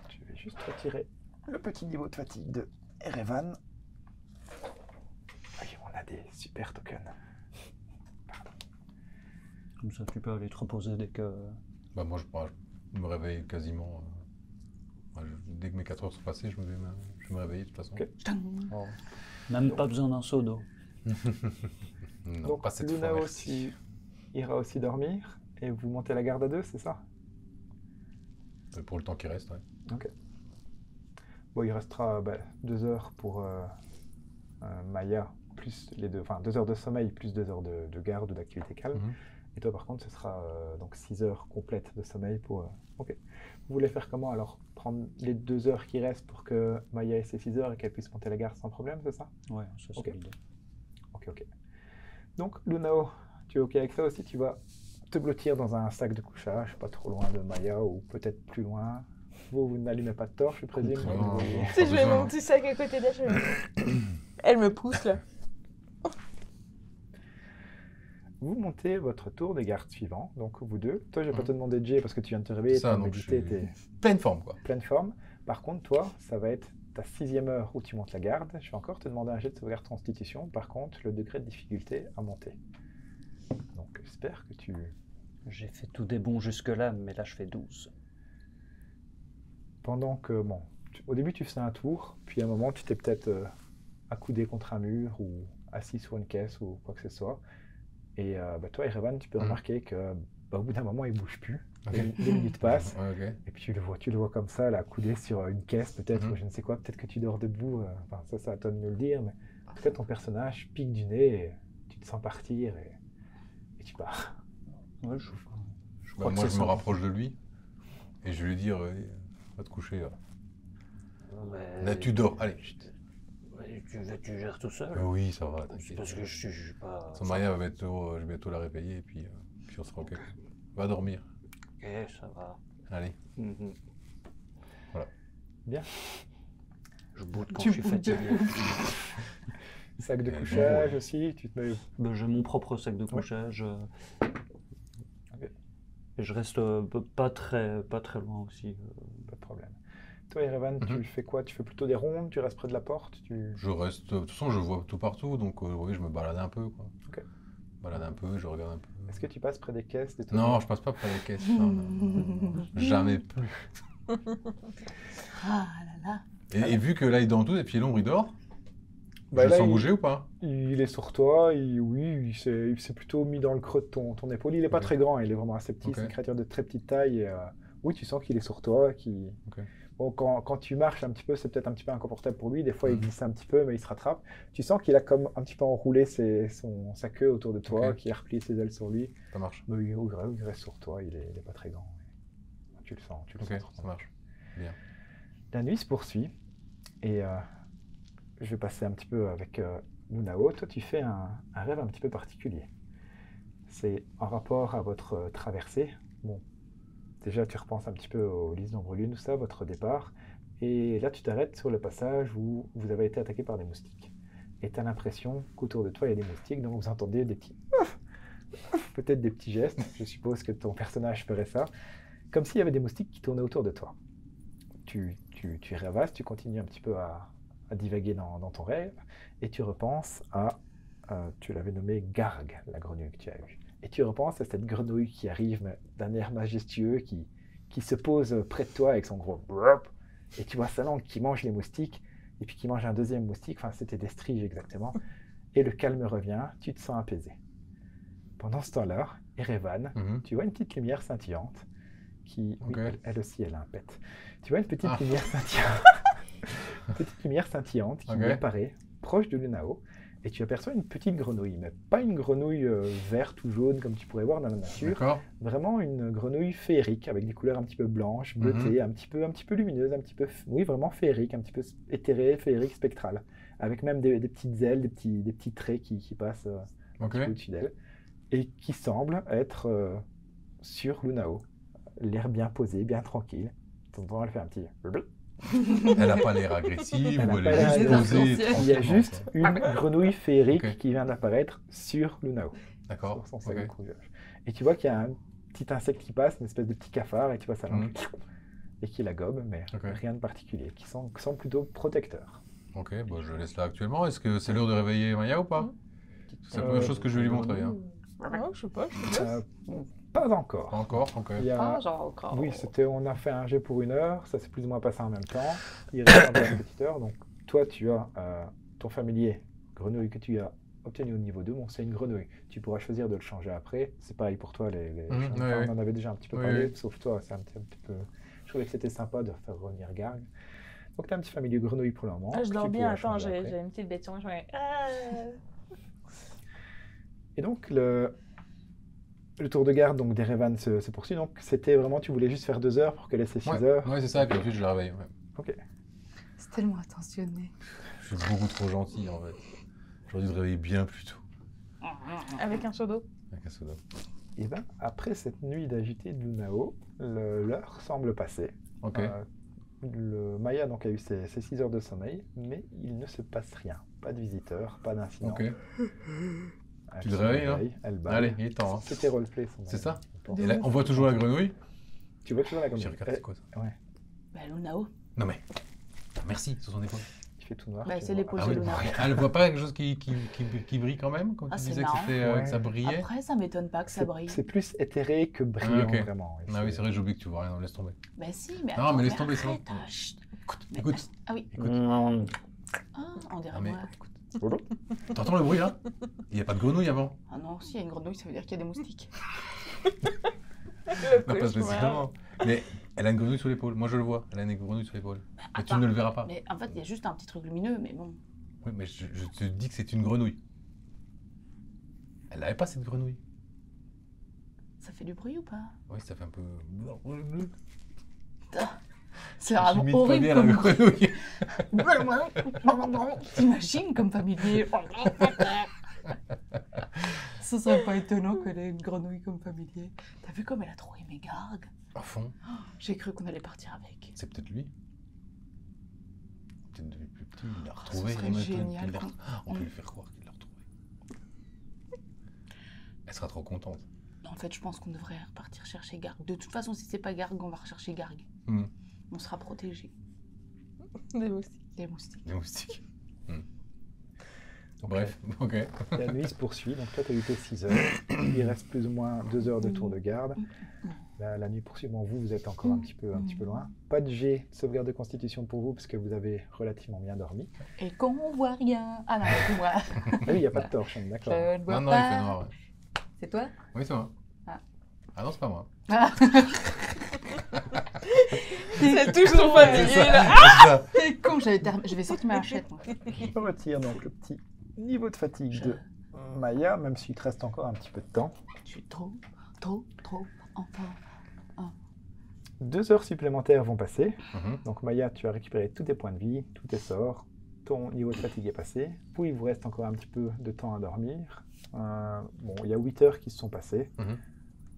Je vais juste retirer le petit niveau de fatigue de Erevan. Ok, on a des super tokens.
comme ça tu peux aller te reposer dès que...
Bah moi me réveille quasiment. Dès que mes 4 heures sont passées, je vais me réveiller de toute façon.
Ok. Oh.
Même pas besoin d'un seau d'eau.
Non,
Donc
pas cette fois,
Lunao
merci.
ira aussi dormir et vous montez la garde à 2, c'est ça?
Pour le temps qui reste, ouais.
Bon, il restera 2 heures pour Maya, plus les deux, enfin 2 heures de sommeil, plus 2 heures de garde ou d'activité calme.
Mhm.
Et toi, par contre, ce sera donc 6 heures complètes de sommeil pour... Ok. Vous voulez faire comment alors? Prendre les 2 heures qui restent pour que Maya ait ses 6 heures et qu'elle puisse monter la garde sans problème, c'est ça?
Ouais, ça c'est
Ok.
l'idée.
Ok. Donc, Lunao, tu es ok avec ça aussi? Tu vas te blottir dans un sac de couchage, pas trop loin de Maya ou peut-être plus loin. Vous n'allumez pas de torche, je présume?
Non,
Vous-
non.
Si je mets
besoin,
mon
non.
petit sac à côté d'elle, elle me pousse là.
Vous montez votre tour de garde suivant, donc vous deux. Toi, je vais pas
Mhm.
te demander Jay parce que tu viens de te réveiller,
C'est ça,
tu as
donc
médité,
je
tu es
Pleine forme, quoi.
pleine forme. Par contre, toi, ça va être ta 6e heure où tu montes la garde. Je vais encore te demander un jet de sauvegarde constitution. Par contre, le degré de difficulté a monté. Donc, j'espère que tu...
J'ai fait tout des bons jusque-là, mais là je fais 12.
Pendant que, bon, au début, tu faisais un tour, puis à un moment, tu t'es peut-être accoudé contre un mur ou assis sur une caisse ou quoi que ce soit. Et toi, Erevan, tu peux
Mhm.
remarquer que au bout d'un moment, il bouge plus.
Ok.
Les minutes passent.
Ouais, ok.
Et puis tu le vois comme ça, là, accoudé sur une caisse peut-être,
Mhm.
ou je ne sais quoi, peut-être que tu dors debout, enfin ça c'est à toi de nous le dire, mais peut-être ton personnage pique du nez, et tu te sens partir et tu pars.
Ouais,
Bah,
que
moi,
c'est
je me
ça.
rapproche de lui et je vais lui dire va te coucher. Là. Là, tu dors, allez.
Ouais, tu gères tout seul.
Oui, ça va.
C'est
t'inquiète.
parce que je suis pas.
Son Maria va bientôt, je vais bientôt la réveiller et puis on sera ok. Va dormir.
Ok, ça va.
Allez. Voilà.
Bien.
Je boude quand
Tu
je suis
boudes.
fatigué.
Sac de
bon,
couchage
ouais.
aussi, tu te mets...
Ben, j'ai mon propre sac de couchage.
Ok.
Et je reste pas très loin aussi.
Pas de problème. Toi, Erevan, tu
Mhm.
fais quoi? Tu fais plutôt des rondes, tu restes près de la porte, tu...
Je reste. De toute façon, je vois tout partout, donc oui, je me balade un peu. Quoi.
Ok.
Je balade un peu, je regarde un peu.
Est-ce que tu passes près des caisses, des
Non,
tonneaux?
je passe pas près des caisses. Non. Jamais plus.
Ah là là.
Et vu que là, il dort tout et puis l'ombre, il dort,
Bah,
je le
là,
sens
il-
bouger ou pas?
Il est sur toi, oui, il s'est plutôt mis dans le creux de ton épaule. Il n'est pas
Ok.
très grand, il est vraiment assez petit,
Ok.
c'est une créature de très petite taille. Et, oui, tu sens qu'il est sur toi.
Ok.
Bon, quand tu marches un petit peu, c'est peut-être un petit peu inconfortable pour lui. Des fois, il
Mhm.
glisse un petit peu, mais il se rattrape. Tu sens qu'il a comme un petit peu enroulé sa queue autour de toi,
Ok.
qu'il a replié ses ailes sur lui.
Ça marche.
Mais il reste sur toi, il est pas très grand. Tu le sens, tu le
Ok,
sens. sur
ça
toi.
marche.
La nuit se poursuit et je vais passer un petit peu avec Lunao. Toi, tu fais un rêve un petit peu particulier. C'est en rapport à votre traversée. Bon, déjà, tu repenses un petit peu au lys d'ombre lune, tout ça, votre départ. Et là, tu t'arrêtes sur le passage où vous avez été attaqué par des moustiques. Et tu as l'impression qu'autour de toi, il y a des moustiques, donc vous entendez des petits... peut-être des petits gestes. Je suppose que ton personnage ferait ça. Comme s'il y avait des moustiques qui tournaient autour de toi. Tu rêvasses, tu continues un petit peu à divaguer dans ton rêve, et tu repenses à, tu l'avais nommé Garg, la grenouille que tu as eue. Et tu repenses à cette grenouille qui arrive mais d'un air majestueux, qui se pose près de toi avec son gros brrp, et tu vois sa langue qui mange les moustiques, et puis qui mange un deuxième moustique, enfin c'était des striges exactement, et le calme revient, tu te sens apaisé. Pendant ce temps-là, Erevan,
Mhm.
tu vois une petite lumière scintillante qui, oui,
Ok.
elle aussi, elle a un pet. Tu vois une petite
Ah.
lumière scintillante, une petite lumière scintillante qui
Ok.
apparaît proche de Lunao, et tu aperçois une petite grenouille, mais pas une grenouille verte ou jaune comme tu pourrais voir dans la nature,
D'accord.
vraiment une grenouille féerique avec des couleurs un petit peu blanches, bleutées, un petit peu lumineuses, un petit peu, oui, vraiment féerique, un petit peu éthérée, féerique, spectrale, avec même des petites ailes, des petits traits qui passent un
Ok.
petit peu au-dessus d'elle, et qui semble être sur Lunao, l'air bien posé, bien tranquille. De temps en temps, elle fait un petit...
Elle a pas l'air agressive
Elle a
ou
pas
elle est
l'air
juste
agressive.
posée.
Il y a
tranquillement,
juste
quoi.
une grenouille féerique
Ok.
qui vient d'apparaître sur Lunao,
D'accord.
sur son sac
Ok.
de couchage. Et tu vois qu'il y a un petit insecte qui passe, une espèce de petit cafard, et tu vois sa langue, et qui la gobe, mais
Ok.
rien de particulier, qui semble plutôt protecteur.
Ok, bah, je laisse là actuellement. Est-ce que c'est l'heure de réveiller Maya ou pas? C'est la première chose que je vais lui montrer. Hein.
Ah, je sais pas.
Euh, Pas
Pas
encore.
encore, ok.
Il y a-
encore.
Oui, on a fait un jet pour 1 heure, ça s'est plus ou moins passé en même temps. Il reste encore une petite heure, donc toi tu as ton familier grenouille que tu as obtenu au niveau 2, bon c'est une grenouille. Tu pourras choisir de le changer après, c'est pareil pour toi,
Mhm,
enfin,
ouais,
on en avait déjà un petit peu
Oui,
parlé,
oui.
sauf toi, c'est un petit peu... Je trouvais que c'était sympa de faire revenir Garg. Donc tu as un petit familier grenouille pour le moment.
Ah, je
que
dors
tu
bien,
pourras
attends,
changer après.
j'ai une petite bête sur moi, je fais...
Et donc le tour de garde donc d'Erevan se poursuit, donc c'était vraiment, tu voulais juste faire 2 heures pour qu'elle ait ses 6
Ouais,
heures.
ouais, c'est ça, et puis ensuite je la réveille. Ouais.
Ok.
C'est tellement attentionné.
Je suis beaucoup trop gentil en fait. J'aurais dû te réveiller bien plus tôt.
Avec un seau d'eau.
Avec un soda.
Et bien, après cette nuit d'agité de Lunao, l'heure semble passer.
Ok.
Le Maya donc, a eu ses 6 heures de sommeil, mais il ne se passe rien. Pas de visiteurs, pas d'incident.
Ok.
Elle
Tu le
se
réveilles,
réveille, elle balle.
Allez, il est temps. Hein.
C'était roleplay.
C'est ça
De
Et là,
ouf.
on voit toujours la grenouille.
Tu vois toujours la
Je
grenouille.
regarde, c'est quoi ça
Bah, Lunao.
Non mais. Merci, sur son épaule.
Il fait tout noir.
Bah,
tu
c'est
vois.
l'épaule
Ah
de
oui,
Lunao.
elle voit pas quelque chose qui brille quand même, comme
Ah,
tu
c'est
disais que,
marrant.
c'était,
Ouais.
que ça brillait.
Après, ça m'étonne pas que ça brille.
C'est plus éthéré que brillant,
Ah, ok.
vraiment. Et
Ah oui, c'est vrai, j'oublie que tu vois rien, laisse tomber.
Bah si, mais
Non,
attends,
mais laisse tomber, c'est
arrête,
bon.
chut.
Écoute,
Mais-
écoute.
Ah oui,
Écoute.
on dirait
Ah, mais
moi.
écoute. T'entends le bruit là Il n'y a pas de grenouille avant.
Ah non, s'il y a une grenouille, ça veut dire qu'il y a des moustiques.
Non, pas spécialement. Mais elle a une grenouille sur l'épaule. Moi je le vois. Elle a une grenouille sur l'épaule. Mais tu
Attends,
ne le verras pas.
Mais en fait, il y a juste un petit truc lumineux, mais bon.
Oui, mais je te dis que c'est une grenouille. Elle n'avait pas cette grenouille.
Ça fait du bruit ou pas?
Oui, ça fait un peu.
C'est vraiment
J'imite pas
horrible
bien
comme
la
bruit.
grenouille.
T'imagines comme familier? Ce serait pas étonnant qu'elle ait une grenouille comme familier. T'as vu comme elle a trop aimé Garg?
À fond.
J'ai cru qu'on allait partir avec.
C'est peut-être lui. Peut-être depuis plus petit, il l'a
Oh,
retrouvé.
ce serait
il m'a-
génial
il l'a-
qu'on-
On peut lui faire croire qu'il l'a retrouvé. Elle sera trop contente.
En fait, je pense qu'on devrait repartir chercher Garg. De toute façon, si c'est pas Garg, on va rechercher Garg.
Hmm.
On sera protégé
Des moustiques.
des moustiques.
Des moustiques. Bref, ok.
La nuit se poursuit, donc toi tu as eu tes 6 heures. Il reste plus ou moins 2 heures de tour de garde. La nuit poursuit, bon vous êtes encore un petit peu loin. Pas de jet de sauvegarde de constitution pour vous parce que vous avez relativement bien dormi.
Et qu'on voit rien. Ah non, c'est moi.
Ah oui, il n'y a pas de torche, on est d'accord.
Je ne vois
Non, non, il fait
pas.
noir. Ouais.
C'est toi?
Oui, c'est moi.
Ah.
Ah non, c'est pas moi.
Ah.
C'est toujours
C'est
familier
ça.
là.
C'est ça.
T'es con, je vais sortir ma hachette, moi.
Je retire donc le petit niveau de fatigue de Maya, même s'il te reste encore un petit peu de temps.
Je suis trop en forme.
2 heures supplémentaires vont passer.
Mhm.
Donc Maya, tu as récupéré tous tes points de vie, tous tes sorts. Ton niveau de fatigue est passé. Puis il vous reste encore un petit peu de temps à dormir. Bon, il y a 8 heures qui se sont passées.
Mhm.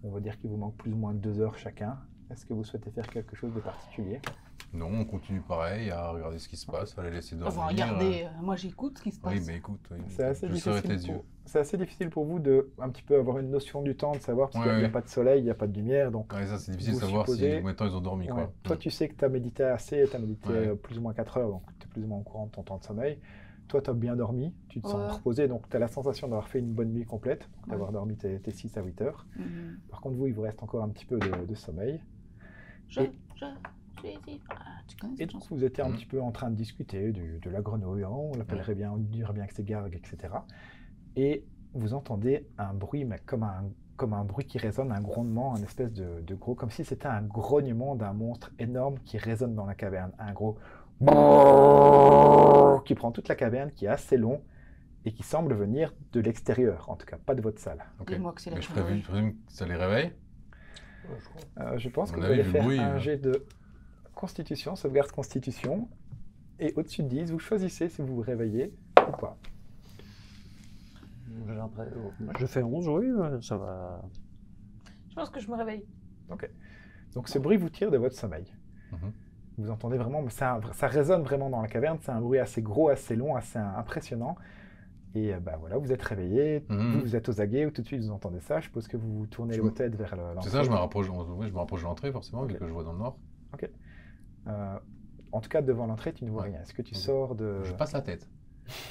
On va dire qu'il vous manque plus ou moins 2 heures chacun. Est-ce que vous souhaitez faire quelque chose de particulier?
Non, on continue pareil à regarder ce qui se passe, à les laisser dormir.
Enfin, regardez, moi j'écoute ce qui se passe.
Oui, mais écoute, oui,
C'est assez,
je serai tes yeux.
difficile c'est assez difficile pour vous de un petit peu avoir une notion du temps, de savoir, parce qu'il n'y a
Ouais.
pas de soleil, il n'y a pas de lumière. Donc,
Ouais, ça, c'est difficile de
Vous
savoir
supposez-
si combien de temps ils ont dormi.
ouais.
Quoi.
Toi, tu sais que tu as médité assez, tu as médité
Ouais.
plus ou moins 4 heures, donc tu es plus ou moins au courant de ton temps de sommeil. Toi, tu as bien dormi, tu te sens
Ouais.
reposé, donc tu as la sensation d'avoir fait une bonne nuit complète,
Ouais.
d'avoir dormi tes 6 à 8 heures.
Mhm.
Par contre, vous, il vous reste encore un petit peu de sommeil.
Je vais dire. Ah, tu connais
Et
cette
donc,
chanson?
vous étiez un
Mhm.
petit peu en train de discuter de la grenouille, hein, on l'appellerait bien, on dirait bien que c'est Garg, etc. Et vous entendez un bruit, mais comme un bruit qui résonne, un grondement, un espèce de gros, comme si c'était un grognement d'un monstre énorme qui résonne dans la caverne. Un gros qui prend toute la caverne, qui est assez long et qui semble venir de l'extérieur, en tout cas pas de votre salle.
Ok.
Dis-moi que c'est la
Mais je
grenouille.
présume que ça les réveille.
Je pense
À
que
mon
vous allez
avis, le
faire
bruit,
un jet de constitution, sauvegarde constitution, et au-dessus de 10, vous choisissez si vous vous réveillez ou pas.
Je fais 11, oui, ça va.
Je pense que je me réveille.
Donc ce bruit vous tire de votre sommeil.
Mhm.
Vous entendez vraiment, ça résonne vraiment dans la caverne, c'est un bruit assez gros, assez long, assez impressionnant. Et bah voilà, vous êtes réveillé,
Mhm.
vous êtes aux aguets, tout de suite vous entendez ça, je suppose que vous tournez
Je
vos
me-
têtes vers l'entrée.
C'est ça, je me rapproche de l'entrée forcément, vu
Ok.
que je vois dans le nord.
En tout cas, devant l'entrée, tu ne vois
Ouais.
rien. Est-ce que tu
Ok.
sors de...
Je passe la tête.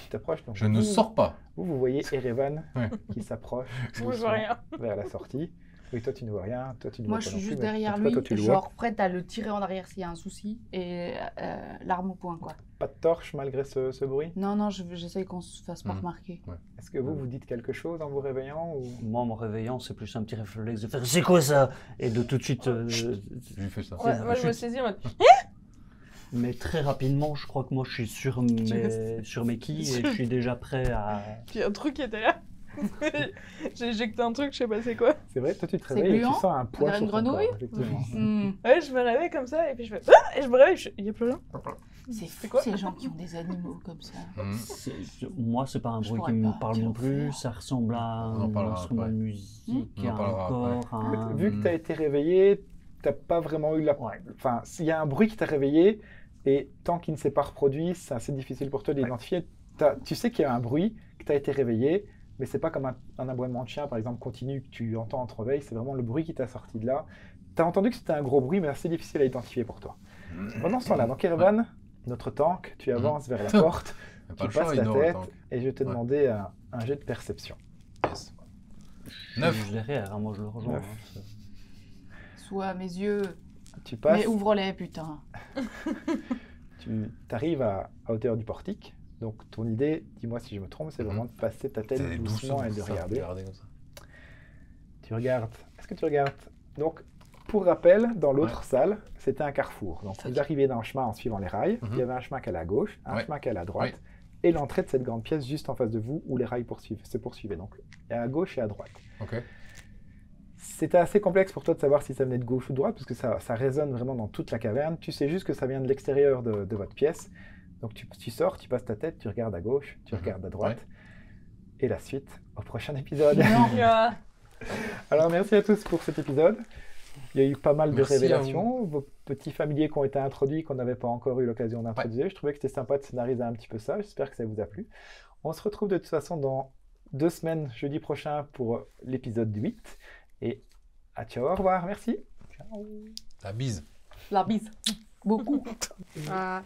Tu t'approches, donc
Je ne
vous-
sors pas.
Vous voyez Erevan
Ouais.
qui s'approche
Je vois
doucement
rien.
vers la sortie. Oui, toi tu ne vois rien, toi tu ne
Moi,
vois
je
pas
suis
non plus,
juste
mais
derrière
en tout cas,
lui,
toi tu le vois.
genre prête à le tirer en arrière s'il y a un souci, et l'arme au poing, quoi.
Pas de torche malgré ce bruit?
Non, non, j'essaye qu'on se fasse pas
Mhm.
remarquer.
Est-ce que vous dites quelque chose en vous réveillant ou...
Moi, en me réveillant, c'est plus un petit réflexe de faire « C'est quoi ça ?» et de tout de suite...
Je lui fais ça.
Ouais, moi je me saisis en mode.
mais très rapidement, je crois que moi, je suis sur mes quilles et je suis déjà prêt à...
Puis un truc qui était là. J'ai éjecté un truc, je sais pas c'est quoi.
C'est vrai, toi tu te
C'est
réveilles et tu
gluant?
sens un poids
dirait
sur
une
ton
grenouille?
corps, effectivement.
Hmm.
Ouais, je me réveille comme ça et puis je fais ah, et je me réveille, il y a plus rien.
C'est fou,
quoi
ces gens qui ont des animaux comme ça.
Moi, c'est pas un
Je
bruit qui
pourrais
me
pas,
parle
quel
non plus.
enfer.
Ça ressemble à
On en
un
parlera
instrument de
après.
musique,
On en
à un
parlera
corps,
En fait,
un...
vu que tu as été réveillé, t'as pas vraiment eu la...
Ouais.
Enfin, s'il y a un bruit qui t'a réveillé, et tant qu'il ne s'est pas reproduit, c'est assez difficile pour toi d'identifier. Tu sais qu'il y a un bruit, que tu as été réveillé, mais c'est pas comme un aboiement de chien, par exemple, continu, que tu entends en te réveil, c'est vraiment le bruit qui t'a sorti de là. Tu as entendu que c'était un gros bruit, mais assez difficile à identifier pour toi. Pendant ce temps-là, dans Kerevan, notre tank, tu avances vers la porte,
Pas
tu
le choix,
passes
il
la
dort, le
tête,
tank.
et je vais te
Ouais.
demander un jet de perception.
Yes.
Je suis
9.
juste derrière, hein, moi je le rejoins.
9.
hein,
Soit à mes yeux.
Tu passes,
Mais ouvre-les, putain.
tu arrives à hauteur du portique. Donc ton idée, dis-moi si je me trompe, c'est vraiment de passer ta tête
C'est
doucement et de
ça,
regarder.
comme ça.
Tu regardes. Est-ce que tu regardes? Donc, pour rappel, dans l'autre salle, c'était un carrefour. Donc, vous arrivez dans un chemin en suivant les rails.
Mhm.
Il y avait un chemin qui allait à gauche, un
Ouais.
chemin qui allait à droite, et l'entrée de cette grande pièce juste en face de vous où les rails se poursuivaient. Donc, il y a à gauche et à droite.
Ok.
C'était assez complexe pour toi de savoir si ça venait de gauche ou de droite, parce que ça résonne vraiment dans toute la caverne. Tu sais juste que ça vient de l'extérieur de votre pièce. Donc, tu sors, tu passes ta tête, tu regardes à gauche, tu
Mhm.
regardes à droite. Et la suite au prochain épisode.
Ah,
Alors, merci à tous pour cet épisode. Il y a eu pas mal de
Merci à
révélations. Vos petits familiers qui ont été introduits, qu'on n'avait pas encore eu l'occasion d'introduire. Je trouvais que c'était sympa de scénariser un petit peu ça. J'espère que ça vous a plu. On se retrouve de toute façon dans 2 semaines, jeudi prochain, pour l'épisode 8. Et à ciao, au revoir. Merci.
La bise.
La bise. Beaucoup.
ah.